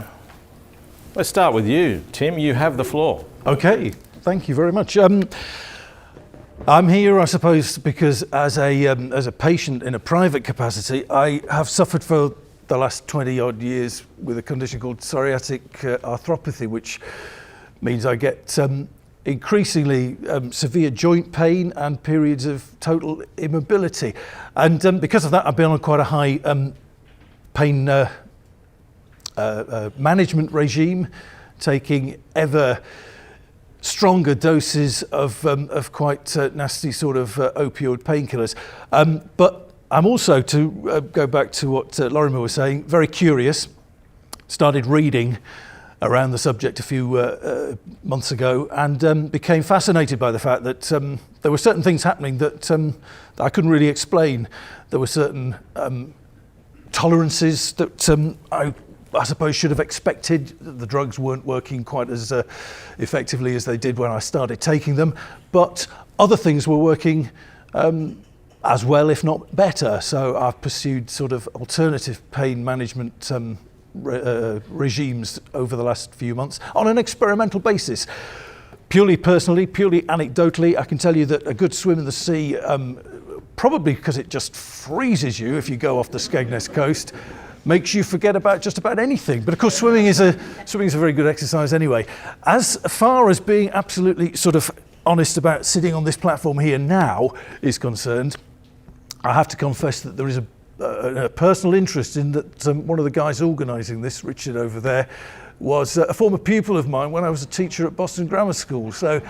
let's start with you, Tim. You have the floor. Okay, thank you very much. I'm here, I suppose, because as a patient in a private capacity, I have suffered for the last 20 odd years with a condition called psoriatic arthropathy, which means I get increasingly severe joint pain and periods of total immobility. And because of that, I've been on quite a high pain management regime, taking ever stronger doses of quite nasty sort of opioid painkillers. But I'm also, to go back to what Lorimer was saying, very curious. Started reading around the subject a few months ago, and became fascinated by the fact that there were certain things happening that I couldn't really explain. There were certain tolerances that I suppose should have expected. The drugs weren't working quite as effectively as they did when I started taking them, but other things were working as well, if not better. So I've pursued sort of alternative pain management regimes over the last few months on an experimental basis. Purely personally, purely anecdotally, I can tell you that a good swim in the sea, probably because it just freezes you if you go off the Skegness coast, makes you forget about just about anything. But of course, swimming is a very good exercise anyway. As far as being absolutely sort of honest about sitting on this platform here now is concerned, I have to confess that there is a personal interest in that. One of the guys organising this, Richard over there, was a former pupil of mine when I was a teacher at Boston Grammar School. So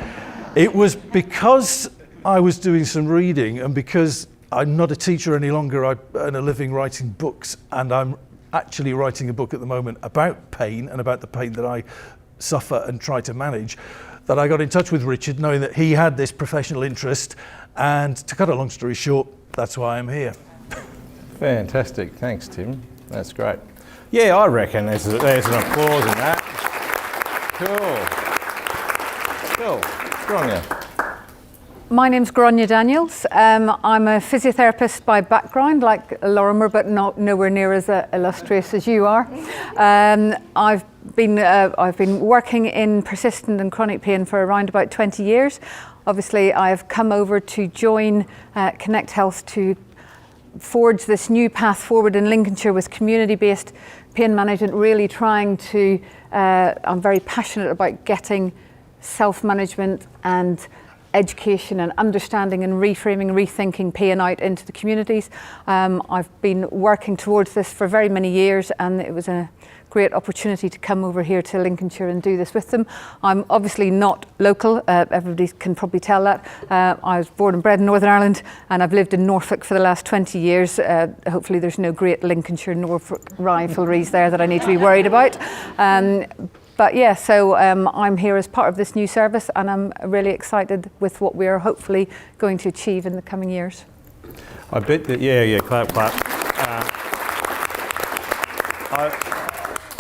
it was because I was doing some reading, and because I'm not a teacher any longer, I earn a living writing books, and I'm actually writing a book at the moment about pain and about the pain that I suffer and try to manage, that I got in touch with Richard, knowing that he had this professional interest. And to cut a long story short, that's why I'm here. Fantastic. Thanks, Tim. That's great. Yeah, I reckon there's an applause in that. Cool. Gronya. My name's Gronya Daniels. I'm a physiotherapist by background, like Lorimer, but nowhere near as illustrious as you are. I've been working in persistent and chronic pain for around about 20 years. Obviously, I've come over to join Connect Health to forge this new path forward in Lincolnshire with community-based pain management, really trying to, I'm very passionate about getting self-management and education and understanding and reframing, rethinking pain out into the communities. I've been working towards this for very many years, and it was a great opportunity to come over here to Lincolnshire and do this with them. I'm obviously not local, everybody can probably tell that. I was born and bred in Northern Ireland, and I've lived in Norfolk for the last 20 years. Hopefully there's no great Lincolnshire-Norfolk rivalries there that I need to be worried about. But yeah, so I'm here as part of this new service, and I'm really excited with what we are hopefully going to achieve in the coming years. I bet that, yeah, clap.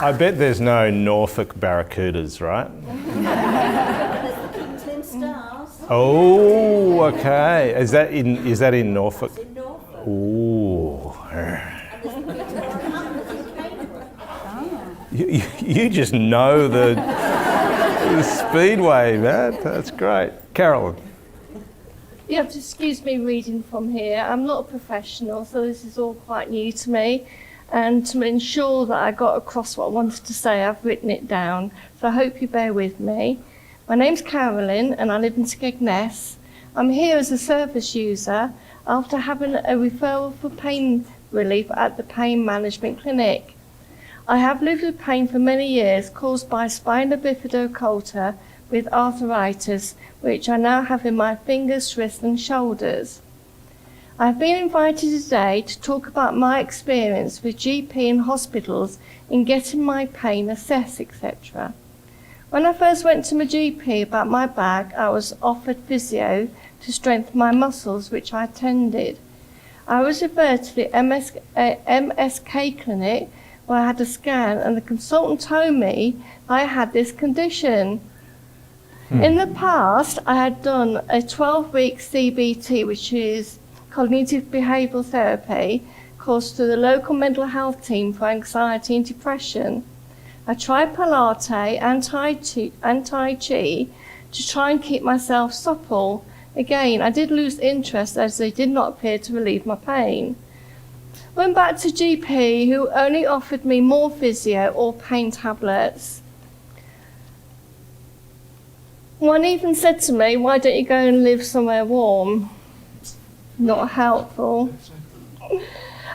I bet there's no Norfolk Barracudas, right? There's the Kingsland Stars. Oh, okay. Is that in Norfolk? It's in Norfolk. Ooh. And there's the Peterborough Hampers in Cambridge. You just know the speedway, man. That's great. Carolyn. You have to excuse me reading from here. I'm not a professional, so this is all quite new to me. And to ensure that I got across what I wanted to say, I've written it down. So I hope you bear with me. My name's Carolyn, and I live in Skegness. I'm here as a service user after having a referral for pain relief at the pain management clinic. I have lived with pain for many years caused by spina bifida occulta with arthritis, which I now have in my fingers, wrists and shoulders. I've been invited today to talk about my experience with GP and hospitals in getting my pain assessed, etc. When I first went to my GP about my back, I was offered physio to strengthen my muscles, which I attended. I was referred to the MSK clinic where I had a scan, and the consultant told me I had this condition. In the past, I had done a 12-week CBT, which is cognitive behavioural therapy, course through the local mental health team for anxiety and depression. I tried Pilates and Tai Chi to try and keep myself supple. Again, I did lose interest as they did not appear to relieve my pain. Went back to GP, who only offered me more physio or pain tablets. One even said to me, "Why don't you go and live somewhere warm?" Not helpful.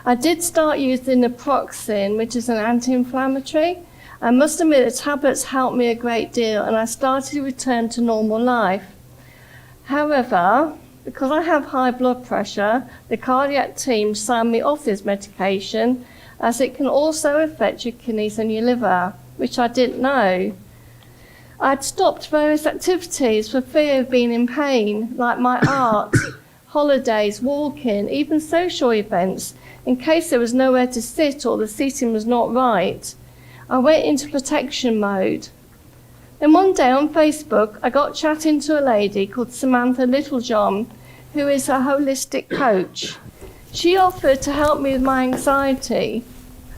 I did start using naproxen, which is an anti-inflammatory. I must admit the tablets helped me a great deal, and I started to return to normal life. However, because I have high blood pressure, the cardiac team signed me off this medication, as it can also affect your kidneys and your liver, which I didn't know. I'd stopped various activities for fear of being in pain, like my art, holidays, walking, even social events, in case there was nowhere to sit or the seating was not right. I went into protection mode. Then one day on Facebook, I got chatting to a lady called Samantha Littlejohn, who is a holistic coach. She offered to help me with my anxiety.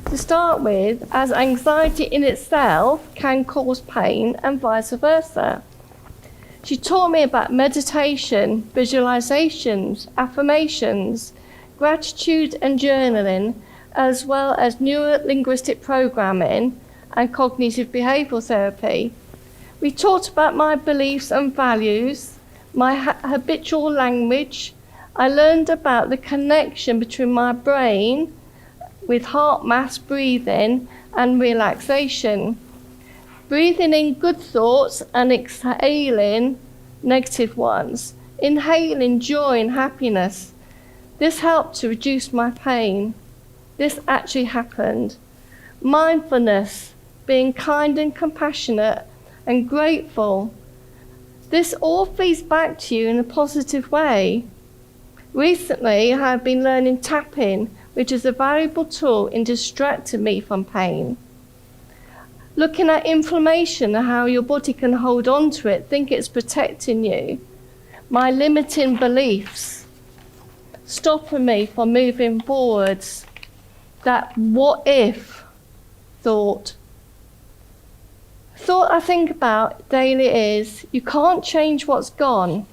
To start with, as anxiety in itself can cause pain and vice versa. She taught me about meditation, visualizations, affirmations, gratitude and journaling, as well as neuro-linguistic programming and cognitive behavioural therapy. We talked about my beliefs and values, my habitual language. I learned about the connection between my brain with heart mass breathing and relaxation. Breathing in good thoughts and exhaling negative ones. Inhaling joy and happiness. This helped to reduce my pain. This actually happened. Mindfulness, being kind and compassionate and grateful. This all feeds back to you in a positive way. Recently, I have been learning tapping, which is a valuable tool in distracting me from pain. Looking at inflammation and how your body can hold on to it, think it's protecting you. My limiting beliefs, stopping me from moving forwards. That what if thought. Thought I think about daily is, you can't change what's gone.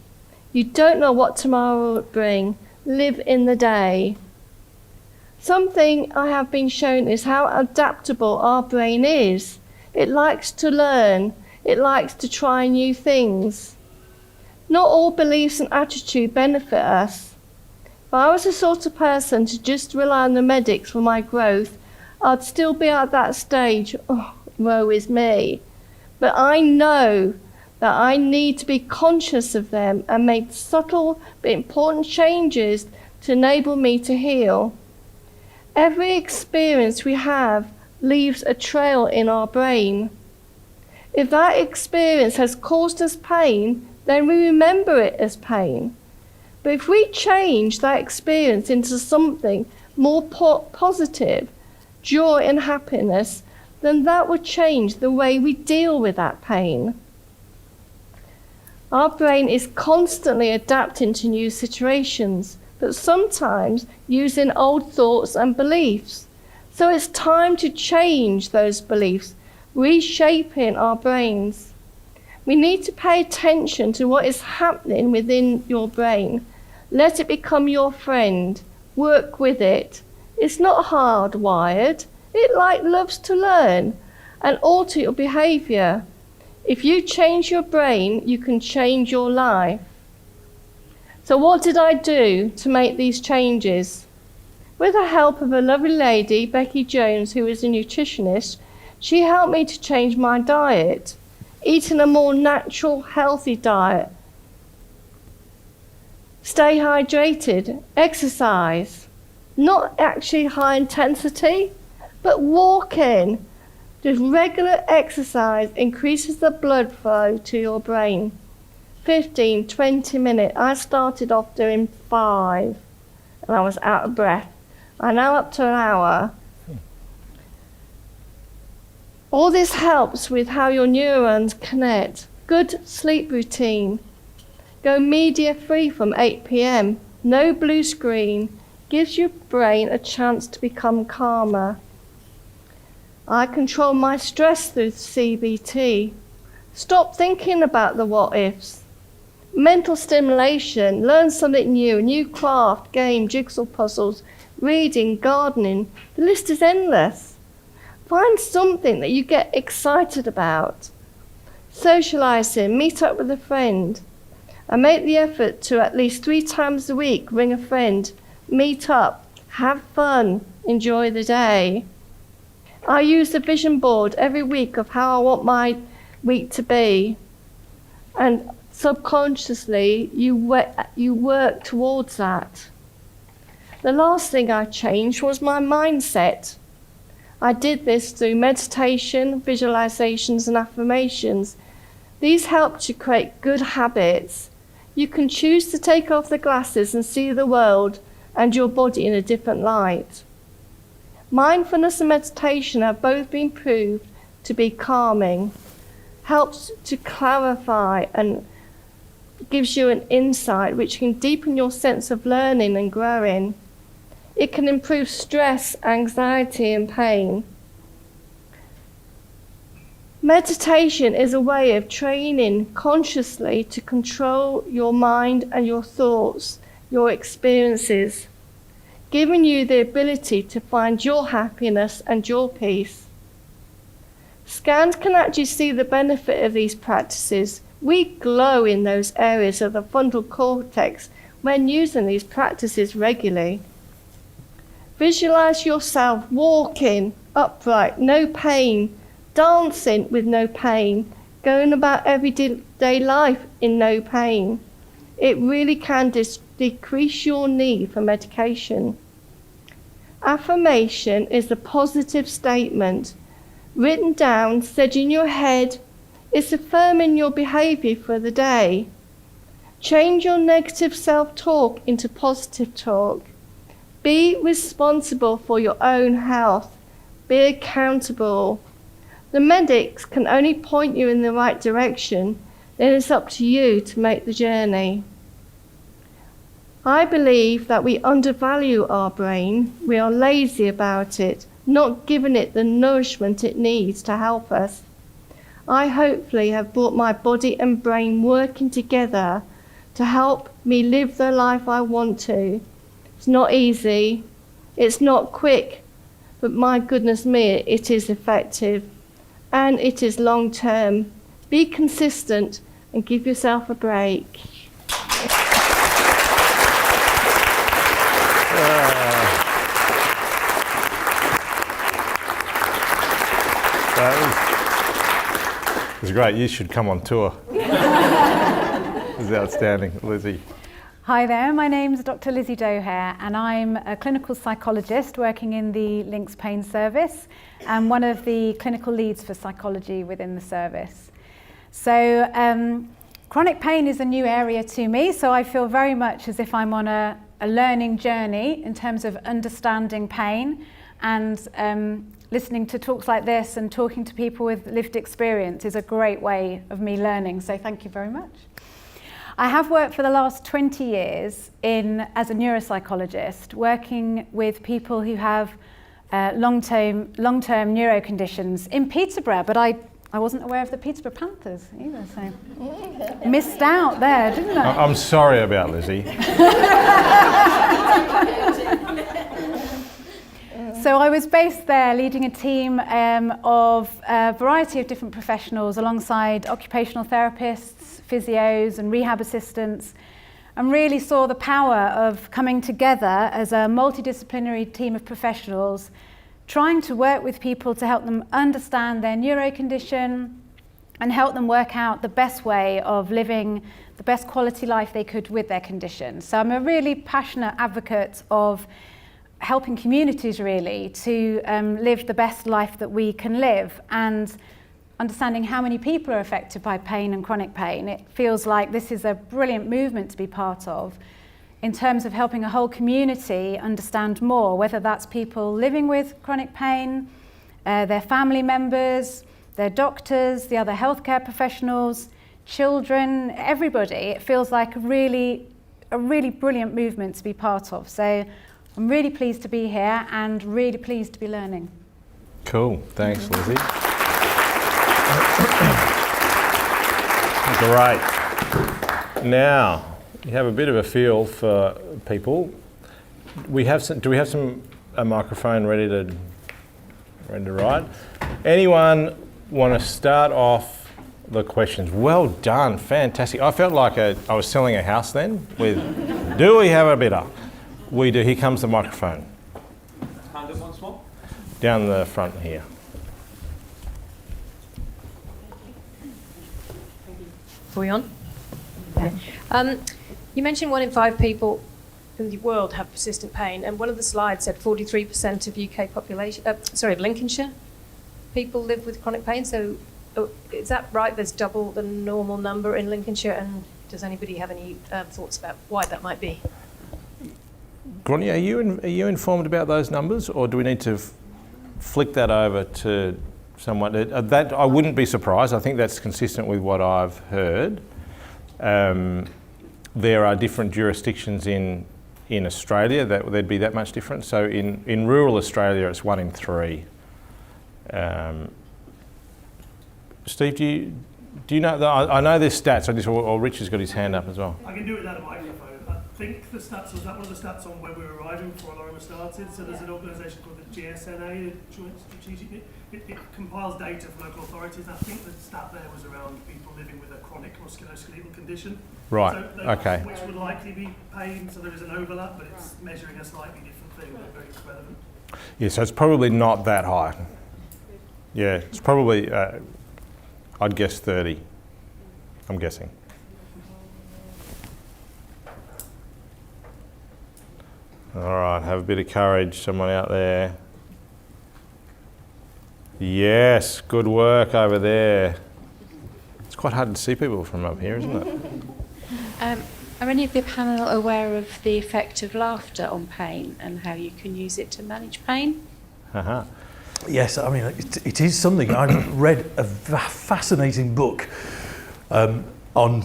You don't know what tomorrow will bring. Live in the day. Something I have been shown is how adaptable our brain is. It likes to learn. It likes to try new things. Not all beliefs and attitude benefit us. If I was the sort of person to just rely on the medics for my growth, I'd still be at that stage, oh, woe is me. But I know that I need to be conscious of them and make subtle but important changes to enable me to heal. Every experience we have leaves a trail in our brain. If that experience has caused us pain, then we remember it as pain. But if we change that experience into something more positive, joy and happiness, then that would change the way we deal with that pain. Our brain is constantly adapting to new situations, but sometimes using old thoughts and beliefs. So it's time to change those beliefs, reshaping our brains. We need to pay attention to what is happening within your brain. Let it become your friend. Work with it. It's not hardwired. It loves to learn and alter your behavior. If you change your brain, you can change your life. So what did I do to make these changes? With the help of a lovely lady, Becky Jones, who is a nutritionist, she helped me to change my diet, eating a more natural, healthy diet. Stay hydrated, exercise, not actually high intensity, but walking, Just regular exercise increases the blood flow to your brain. 15, 20 minutes. I started off doing 5 and I was out of breath. I'm now up to an hour. All this helps with how your neurons connect. Good sleep routine. Go media free from 8 p.m. No blue screen. Gives your brain a chance to become calmer. I control my stress through CBT. Stop thinking about the what ifs. Mental stimulation. Learn something new. A new craft, game, jigsaw puzzles, reading, gardening. The list is endless. Find something that you get excited about. Socializing. Meet up with a friend. I make the effort to at least 3 times a week ring a friend, meet up, have fun, enjoy the day. I use the vision board every week of how I want my week to be. And subconsciously, you work towards that. The last thing I changed was my mindset. I did this through meditation, visualizations, and affirmations. These help to create good habits. You can choose to take off the glasses and see the world and your body in a different light. Mindfulness and meditation have both been proved to be calming, helps to clarify and gives you an insight which can deepen your sense of learning and growing. It can improve stress, anxiety, and pain. Meditation is a way of training consciously to control your mind and your thoughts, your experiences, giving you the ability to find your happiness and your peace. Scans can actually see the benefit of these practices. We glow in those areas of the frontal cortex when using these practices regularly. Visualize yourself walking upright, no pain, dancing with no pain, going about everyday life in no pain. It really can decrease your need for medication. Affirmation is a positive statement, written down, said in your head. It's affirming your behavior for the day. Change your negative self-talk into positive talk. Be responsible for your own health. Be accountable. The medics can only point you in the right direction, then it's up to you to make the journey. I believe that we undervalue our brain. We are lazy about it, not giving it the nourishment it needs to help us. I hopefully have brought my body and brain working together to help me live the life I want to. It's not easy, it's not quick, but my goodness me, it is effective. And it is long term. Be consistent and give yourself a break. It was great. You should come on tour. It was outstanding, Lizzie. Hi there, my name's Dr. Lizzie Doher and I'm a clinical psychologist working in the Links Pain service and one of the clinical leads for psychology within the service. So chronic pain is a new area to me, so I feel very much as if I'm on a learning journey in terms of understanding pain and listening to talks like this and talking to people with lived experience is a great way of me learning, so thank you very much. I have worked for the last 20 years as a neuropsychologist, working with people who have long-term neuro conditions in Peterborough, but I wasn't aware of the Peterborough Panthers either, so missed out there, didn't I? I'm sorry about Lizzie. So I was based there leading a team of a variety of different professionals alongside occupational therapists, physios and rehab assistants, and really saw the power of coming together as a multidisciplinary team of professionals, trying to work with people to help them understand their neuro condition and help them work out the best way of living the best quality life they could with their condition. So I'm a really passionate advocate of helping communities really to live the best life that we can live, and understanding how many people are affected by pain and chronic pain. It feels like this is a brilliant movement to be part of in terms of helping a whole community understand more, whether that's people living with chronic pain, their family members, their doctors, the other healthcare professionals, children, everybody. It feels like a really brilliant movement to be part of. So I'm really pleased to be here and really pleased to be learning. Cool, thanks Lizzie. Great. Now, you have a bit of a feel for people. Do we have a microphone ready to ride? Anyone want to start off the questions? Well done, fantastic. I felt like I was selling a house then with, do we have a bidder? We do. Here comes the microphone. Just once more. Down the front here. Are we on? Yeah. You mentioned 1 in 5 people in the world have persistent pain, and one of the slides said 43% of UK population, of Lincolnshire people live with chronic pain. So is that right? There's double the normal number in Lincolnshire, and does anybody have any thoughts about why that might be? Gráinne, are you informed about those numbers, or do we need to flick that over to someone? That I wouldn't be surprised. I think that's consistent with what I've heard. There are different jurisdictions in Australia that there'd be that much difference. So in rural Australia, it's 1 in 3. Steve, do you know? I know there's stats. Or Richard's got his hand up as well. I can do it without a microphone. I think the stats was that one of the stats on when we were arriving before Lorimer started. So there's an organisation called the GSNA, the Joint Strategic. It compiles data from local authorities. I think the stat there was around people living with a chronic musculoskeletal condition. Right. So Okay. Which would likely be pain. So there is an overlap, but it's measuring a slightly different thing, but very relevant. Yeah. So it's probably not that high. Yeah. It's probably. I'd guess 30. I'm guessing. All right, have a bit of courage, someone out there. Yes, good work over there. It's quite hard to see people from up here, isn't it? Are any of the panel aware of the effect of laughter on pain and how you can use it to manage pain? Uh-huh. Yes, I mean, it is something. I read a fascinating book on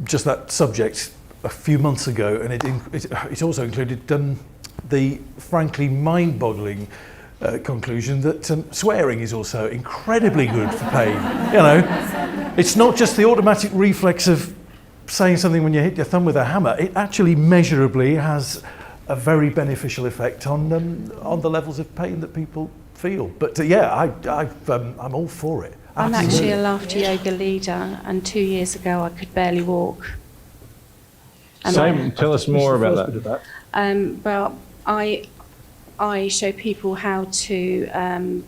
just that subject a few months ago, and it also included the frankly mind-boggling conclusion that swearing is also incredibly good for pain. You know, it's not just the automatic reflex of saying something when you hit your thumb with a hammer. It actually measurably has a very beneficial effect on the levels of pain that people feel. But yeah, I'm all for it. I'm Absolutely. actually a laughter yoga leader, and 2 years ago I could barely walk. And Tell us more about that. Well, I show people how to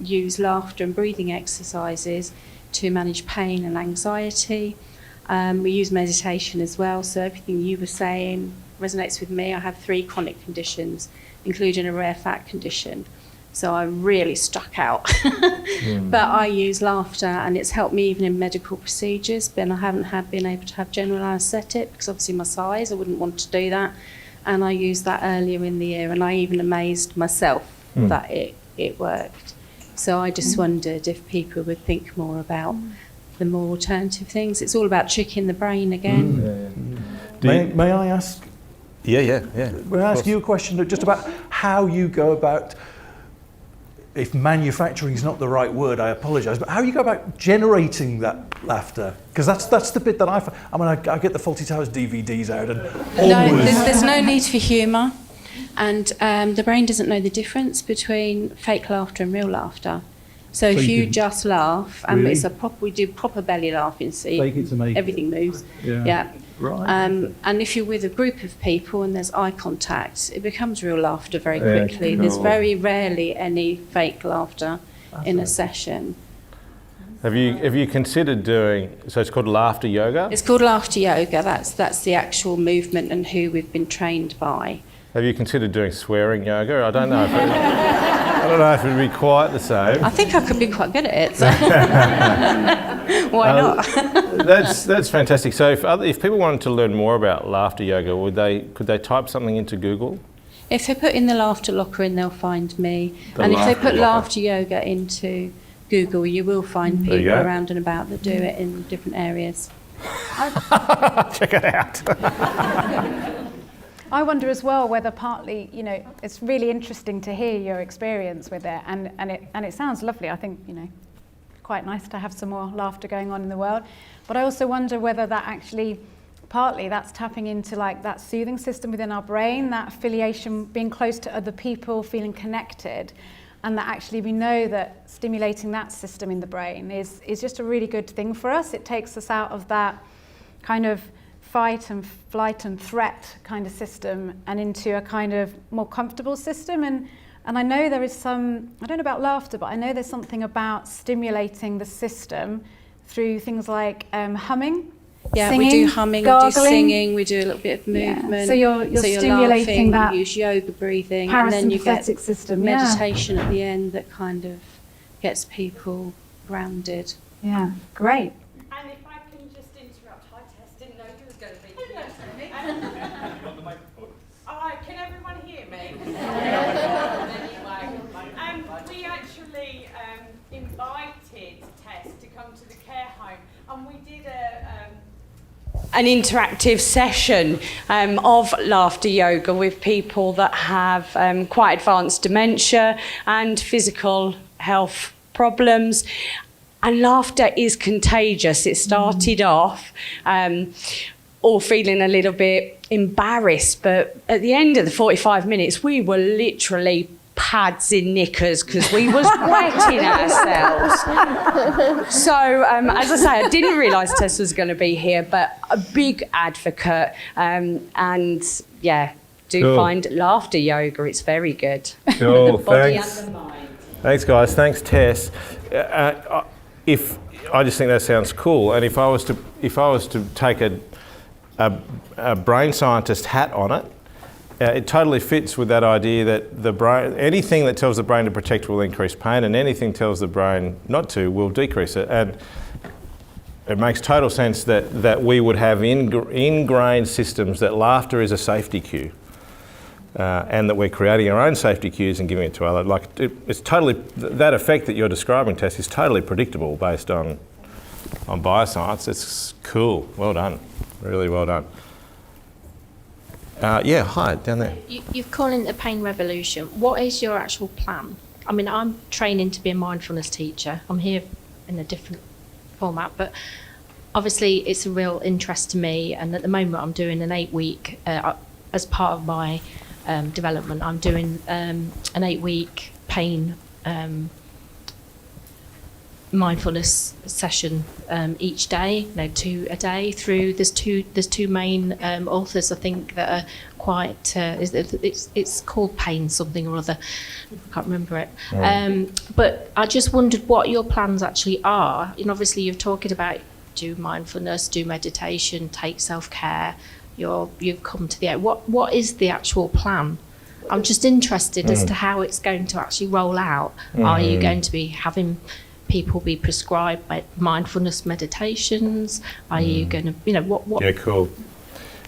use laughter and breathing exercises to manage pain and anxiety. We use meditation as well, so everything you were saying resonates with me. I have 3 chronic conditions, including a rare fat condition. So I really stuck out. But I use laughter, and it's helped me even in medical procedures. But I haven't been able to have general anaesthetic because obviously my size, I wouldn't want to do that. And I used that earlier in the year, and I even amazed myself that it worked. So I just wondered if people would think more about the more alternative things. It's all about tricking the brain again. May I ask? Yeah. May I ask you a question just about how you go about? If manufacturing is not the right word, I apologise, but how you go about generating that laughter? Because that's the bit that I get the Fawlty Towers DVDs out and There's no need for humour, and the brain doesn't know the difference between fake laughter and real laughter. So if you just laugh, and Really? we do proper belly laughing, so Fake it to make it. everything moves. Yeah. Right. And if you're with a group of people and there's eye contact, it becomes real laughter very quickly. There's very rarely any fake laughter in a session. Have you considered doing? So it's called laughter yoga. It's called laughter yoga. That's the actual movement and who we've been trained by. Have you considered doing swearing yoga? I don't know. I don't know if it would be quite the same. I think I could be quite good at it. So. Why not? That's fantastic. So if people wanted to learn more about laughter yoga, could they type something into Google? If they put in the laughter locker in, they'll find me. The And if they laughter put locker. laughter yoga into Google, you will find There you people go. around and about that do it in different areas. Check it out. I wonder as well whether partly, it's really interesting to hear your experience with it, and it sounds lovely. I think, quite nice to have some more laughter going on in the world. But I also wonder whether that actually, partly that's tapping into like that soothing system within our brain, that affiliation, being close to other people, feeling connected, and that actually we know that stimulating that system in the brain is just a really good thing for us. It takes us out of that kind of fight and flight and threat kind of system and into a kind of more comfortable system. And I know there is some, I don't know about laughter, but I know there's something about stimulating the system through things like humming. Yeah, singing, we do humming, gargling. we do singing, we do a little bit of Yeah. movement. So you're stimulating laughing, that you use yoga breathing, and then you get parasympathetic system. Yeah. meditation at the end that kind of gets people grounded. Yeah, great. And if I can just interrupt, hi Tess, didn't know you was going to be here. Can everyone hear me? We actually invited Tess to come to the care home, and we did an interactive session of laughter yoga with people that have quite advanced dementia and physical health problems. And laughter is contagious. It started off all feeling a little bit embarrassed, but at the end of the 45 minutes, we were literally pads in knickers because we was wetting ourselves. So, as I say, I didn't realise Tess was going to be here, but a big advocate, and yeah, do Cool. find laughter yoga. It's very good. Cool, For the body thanks. and the mind. Thanks, guys. Thanks, Tess. If I just think that sounds cool, and if I was to take a brain scientist hat on it, it totally fits with that idea that the brain, anything that tells the brain to protect will increase pain, and anything tells the brain not to will decrease it. And it makes total sense that we would have ingrained systems that laughter is a safety cue. And that we're creating our own safety cues and giving it to others. It's totally, that effect that you're describing, Tess, is totally predictable based on bioscience. It's cool. Well done. Really well done. Yeah, hi, down there. You're calling it the pain revolution. What is your actual plan? I mean, I'm training to be a mindfulness teacher. I'm here in a different format, but obviously it's a real interest to me. And at the moment, I'm doing an 8-week, as part of my development, I'm doing an 8-week pain mindfulness session each day, 2 a day. Through there's two main authors, I think, that are quite. It's called Pain something or other. I can't remember it. But I just wondered what your plans actually are. And obviously, you're talking about do mindfulness, do meditation, take self-care. You've come to the end. What is the actual plan? I'm just interested as to how it's going to actually roll out. Are you going to be having people be prescribed mindfulness meditations? Are you going to, what? Yeah, cool.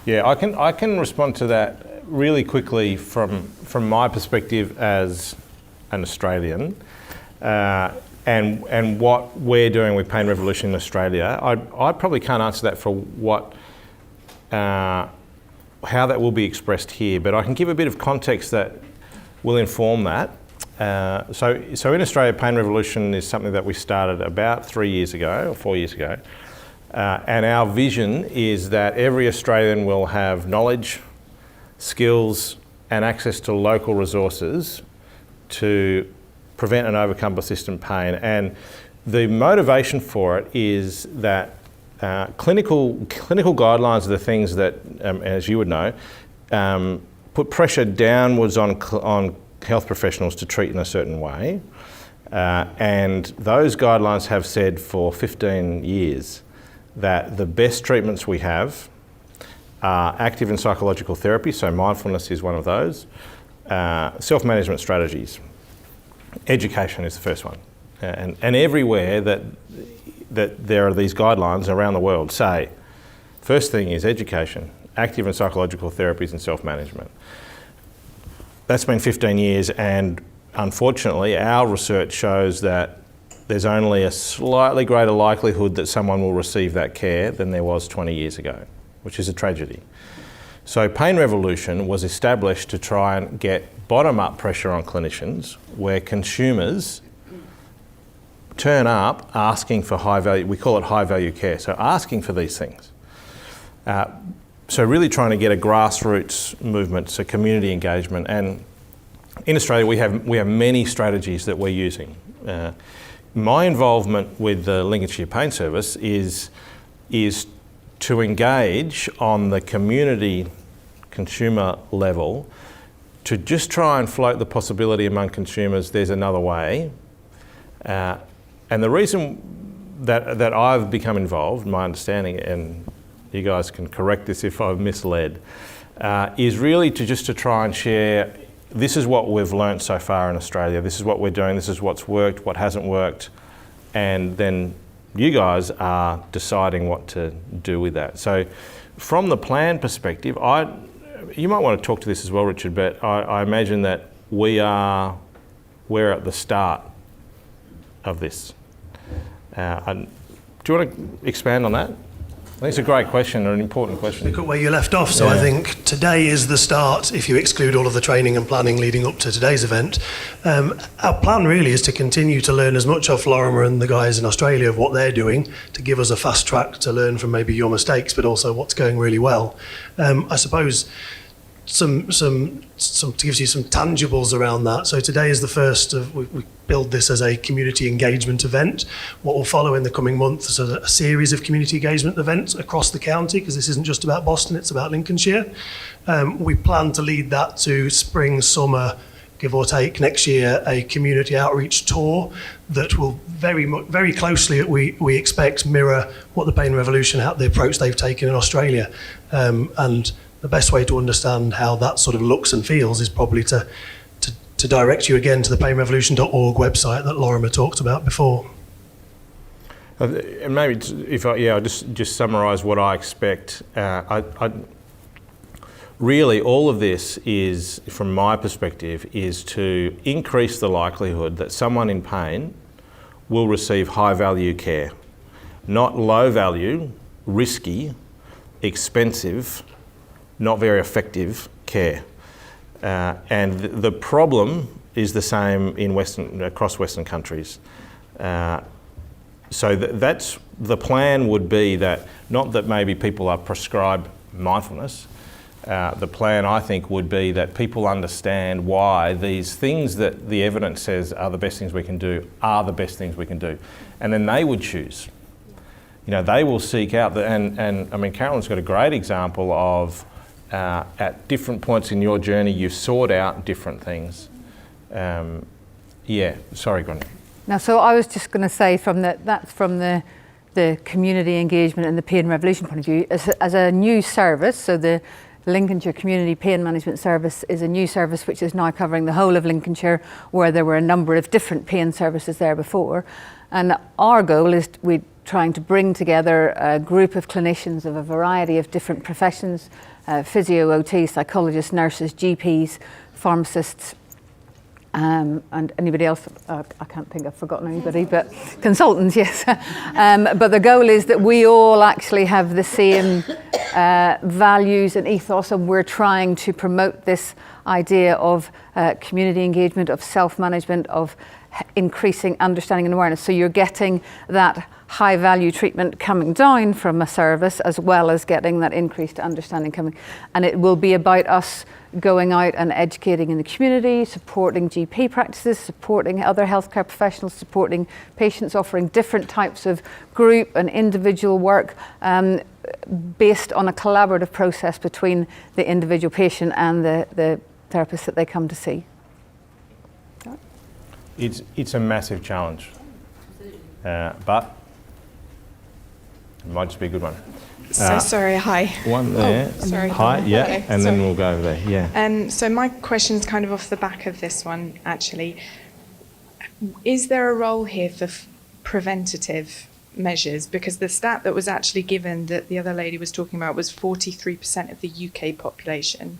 Yeah, I can respond to that really quickly from my perspective as an Australian, and what we're doing with Pain Revolution in Australia. I probably can't answer that for how that will be expressed here, but I can give a bit of context that will inform that. So in Australia, Pain Revolution is something that we started about 3 years ago or 4 years ago, and our vision is that every Australian will have knowledge, skills, and access to local resources to prevent and overcome persistent pain. And the motivation for it is that clinical guidelines are the things that, as you would know, put pressure downwards on health professionals to treat in a certain way. And those guidelines have said for 15 years that the best treatments we have are active and psychological therapy, so mindfulness is one of those, self-management strategies. Education is the first one. And everywhere that there are these guidelines around the world say, first thing is education, active and psychological therapies and self-management. That's been 15 years, and unfortunately our research shows that there's only a slightly greater likelihood that someone will receive that care than there was 20 years ago, which is a tragedy. So Pain Revolution was established to try and get bottom-up pressure on clinicians where consumers turn up asking for high value, we call it high value care, so asking for these things. So really trying to get a grassroots movement, so community engagement. And in Australia we have many strategies that we're using. My involvement with the Lincolnshire Pain Service is to engage on the community consumer level to just try and float the possibility among consumers there's another way. And the reason that I've become involved, my understanding, and you guys can correct this if I've misled, is really to try and share, this is what we've learnt so far in Australia, this is what we're doing, this is what's worked, what hasn't worked, and then you guys are deciding what to do with that. So from the plan perspective, you might want to talk to this as well, Richard, but I imagine that we're at the start of this. Do you want to expand on that? I think it's a great question, or an important question. Pick up where you left off. So I think today is the start, if you exclude all of the training and planning leading up to today's event. Our plan really is to continue to learn as much of Lorimer and the guys in Australia of what they're doing, to give us a fast track to learn from maybe your mistakes, but also what's going really well. I suppose some gives you some tangibles around that. So today is the first of, we build this as a community engagement event. What will follow in the coming months is a series of community engagement events across the county, because this isn't just about Boston, it's about Lincolnshire. We plan to lead that to spring, summer, give or take next year, a community outreach tour that will very closely, we expect, mirror what the Pain Revolution, the approach they've taken in Australia. And the best way to understand how that sort of looks and feels is probably to direct you again to the painrevolution.org website that Lorimer talked about before. And maybe I'll just summarise what I expect. Really, all of this is, from my perspective, is to increase the likelihood that someone in pain will receive high value care, not low value, risky, expensive, not very effective care. And the problem is the same across Western countries. So that's the plan would be that, not that maybe people are prescribed mindfulness, the plan I think would be that people understand why these things that the evidence says are the best things we can do are the best things we can do. And then they would choose. You know, they will seek out, and I mean, Carolyn's got a great example of at different points in your journey, you sought out different things. Sorry, Gráinne. Now, so I was just going to say that's from the community engagement and the Pain Revolution point of view. As a new service, so the Lincolnshire Community Pain Management Service is a new service which is now covering the whole of Lincolnshire, where there were a number of different pain services there before. And our goal is we're trying to bring together a group of clinicians of a variety of different professions, physio, OT, psychologists, nurses, GPs, pharmacists, and anybody else, I can't think I've forgotten anybody, but consultants, yes. But the goal is that we all actually have the same values and ethos, and we're trying to promote this idea of community engagement, of self-management, of increasing understanding and awareness. So you're getting that high value treatment coming down from a service, as well as getting that increased understanding coming. And it will be about us going out and educating in the community, supporting GP practices, supporting other healthcare professionals, supporting patients, offering different types of group and individual work based on a collaborative process between the individual patient and the therapist that they come to see. It's a massive challenge, but it might just be a good one. Sorry, hi. One there. Sorry. Hi, yeah, Hello, and then sorry. we'll go over there, yeah. So my question's kind of off the back of this one, actually. Is there a role here for preventative measures? Because the stat that was actually given that the other lady was talking about was 43% of the UK population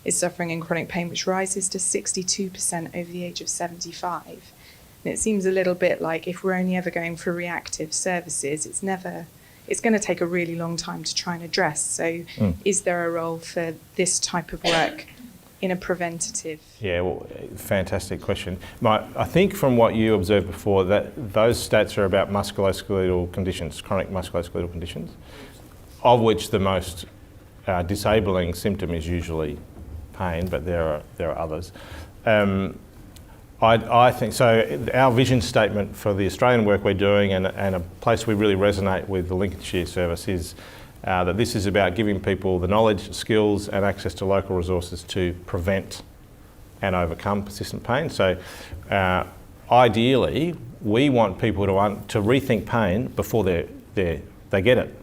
is suffering in chronic pain, which rises to 62% over the age of 75. And it seems a little bit like if we're only ever going for reactive services, it's going to take a really long time to try and address. So is there a role for this type of work in a preventative? Yeah, well, fantastic question. I think from what you observed before, that those stats are about musculoskeletal conditions, chronic musculoskeletal conditions, of which the most disabling symptom is usually pain, but there are others. I think so. Our vision statement for the Australian work we're doing, and a place we really resonate with the Lincolnshire service, is that this is about giving people the knowledge, skills and access to local resources to prevent and overcome persistent pain. So ideally, we want people to rethink pain before they get it.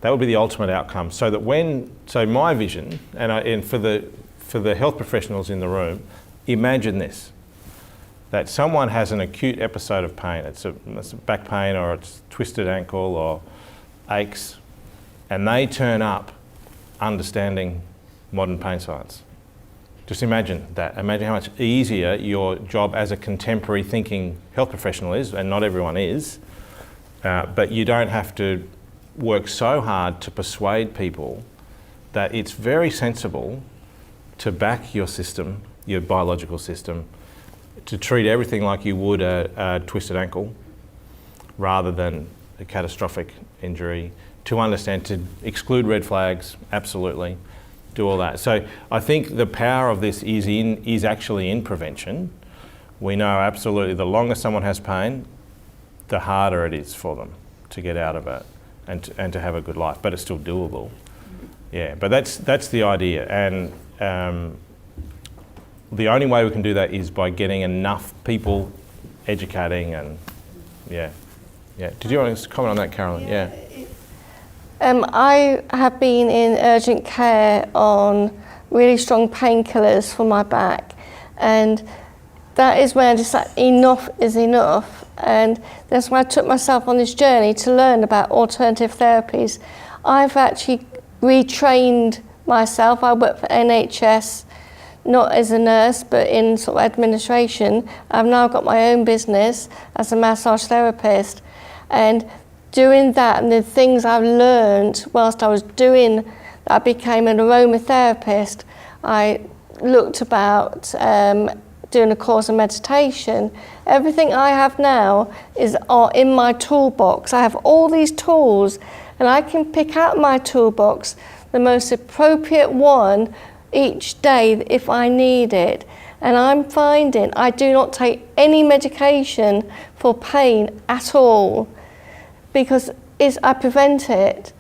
That would be the ultimate outcome. So that my vision, and for the health professionals in the room, imagine this: that someone has an acute episode of pain. It's a back pain, or it's twisted ankle, or aches, and they turn up understanding modern pain science. Just imagine that. Imagine how much easier your job as a contemporary thinking health professional is, and not everyone is, but you don't have to work so hard to persuade people that it's very sensible to back your system, your biological system, to treat everything like you would a twisted ankle rather than a catastrophic injury, to understand, to exclude red flags, absolutely, do all that. So I think the power of this is actually in prevention. We know absolutely the longer someone has pain, the harder it is for them to get out of it and to have a good life, but it's still doable. Yeah, but that's the idea, and the only way we can do that is by getting enough people educating, and yeah. Did you want to comment on that, Carolyn? Yeah. I have been in urgent care on really strong painkillers for my back, and that is when I decided enough is enough, and that's why I took myself on this journey to learn about alternative therapies. I've actually retrained myself. I work for NHS, not as a nurse, but in sort of administration. I've now got my own business as a massage therapist, and doing that and the things I've learned whilst I was doing, I became an aromatherapist. I looked about doing a course of meditation. Everything I have now is in my toolbox. I have all these tools, and I can pick out my toolbox the most appropriate one each day if I need it. And I'm finding I do not take any medication for pain at all, because I prevent it.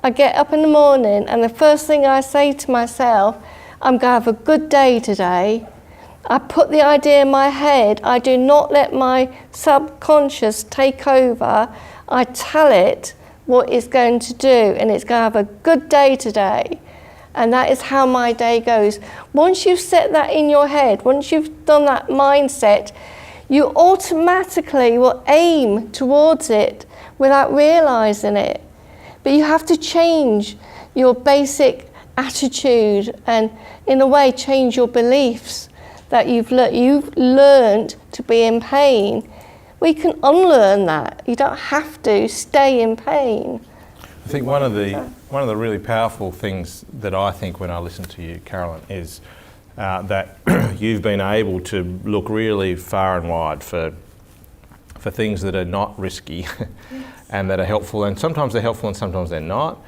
I get up in the morning and the first thing I say to myself, I'm going to have a good day today. I put the idea in my head. I do not let my subconscious take over. I tell it what it's going to do, and it's going to have a good day today. And that is how my day goes. Once you've set that in your head, once you've done that mindset, you automatically will aim towards it without realising it. But you have to change your basic attitude and, in a way, change your beliefs that you've learned to be in pain. We can unlearn that. You don't have to stay in pain. I think one of the really powerful things that I think when I listen to you, Carolyn, is that you've been able to look really far and wide for things that are not risky and that are helpful, and sometimes they're helpful and sometimes they're not.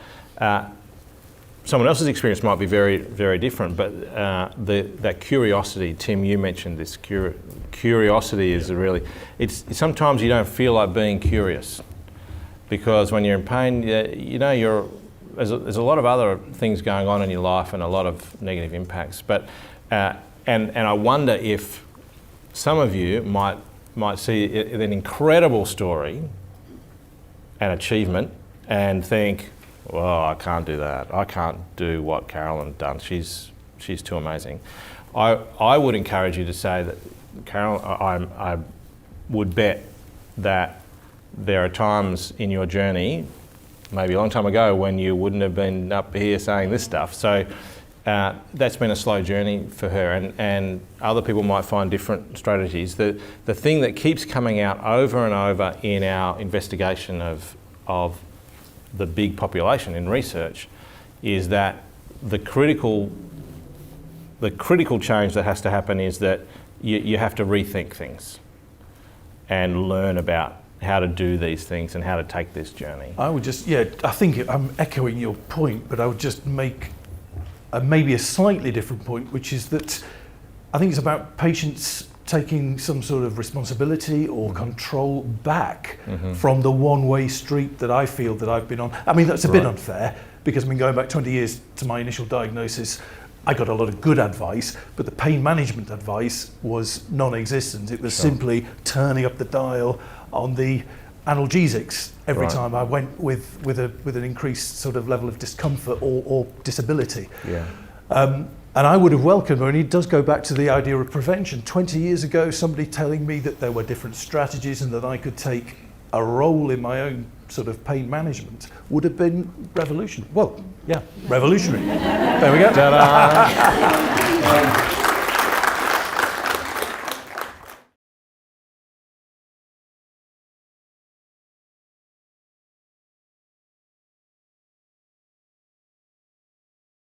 Someone else's experience might be very, very different, but that curiosity, Tim, you mentioned this, curiosity is it's sometimes you don't feel like being curious, because when you're in pain, there's a lot of other things going on in your life and a lot of negative impacts. But and I wonder if some of you might see an incredible story and achievement and think, well, I can't do that. I can't do what Carolyn's done. She's too amazing. I would encourage you to say that, Carol, I would bet that there are times in your journey, maybe a long time ago, when you wouldn't have been up here saying this stuff. So that's been a slow journey for her, and other people might find different strategies. The thing that keeps coming out over and over in our investigation of the big population in research is that the critical change that has to happen is that you have to rethink things and learn about how to do these things and how to take this journey. I would just, I think I'm echoing your point, but I would just make maybe a slightly different point, which is that I think it's about patients taking some sort of responsibility or control back from the one-way street that I feel that I've been on. I mean, that's a bit unfair, because going back 20 years to my initial diagnosis, I got a lot of good advice, but the pain management advice was non-existent. It was simply turning up the dial on the analgesics every time I went with an increased sort of level of discomfort or disability. Yeah. And I would have welcomed, and it does go back to the idea of prevention. 20 years ago, somebody telling me that there were different strategies and that I could take a role in my own sort of pain management would have been revolutionary. Well, yeah, revolutionary. There we go. Ta-da.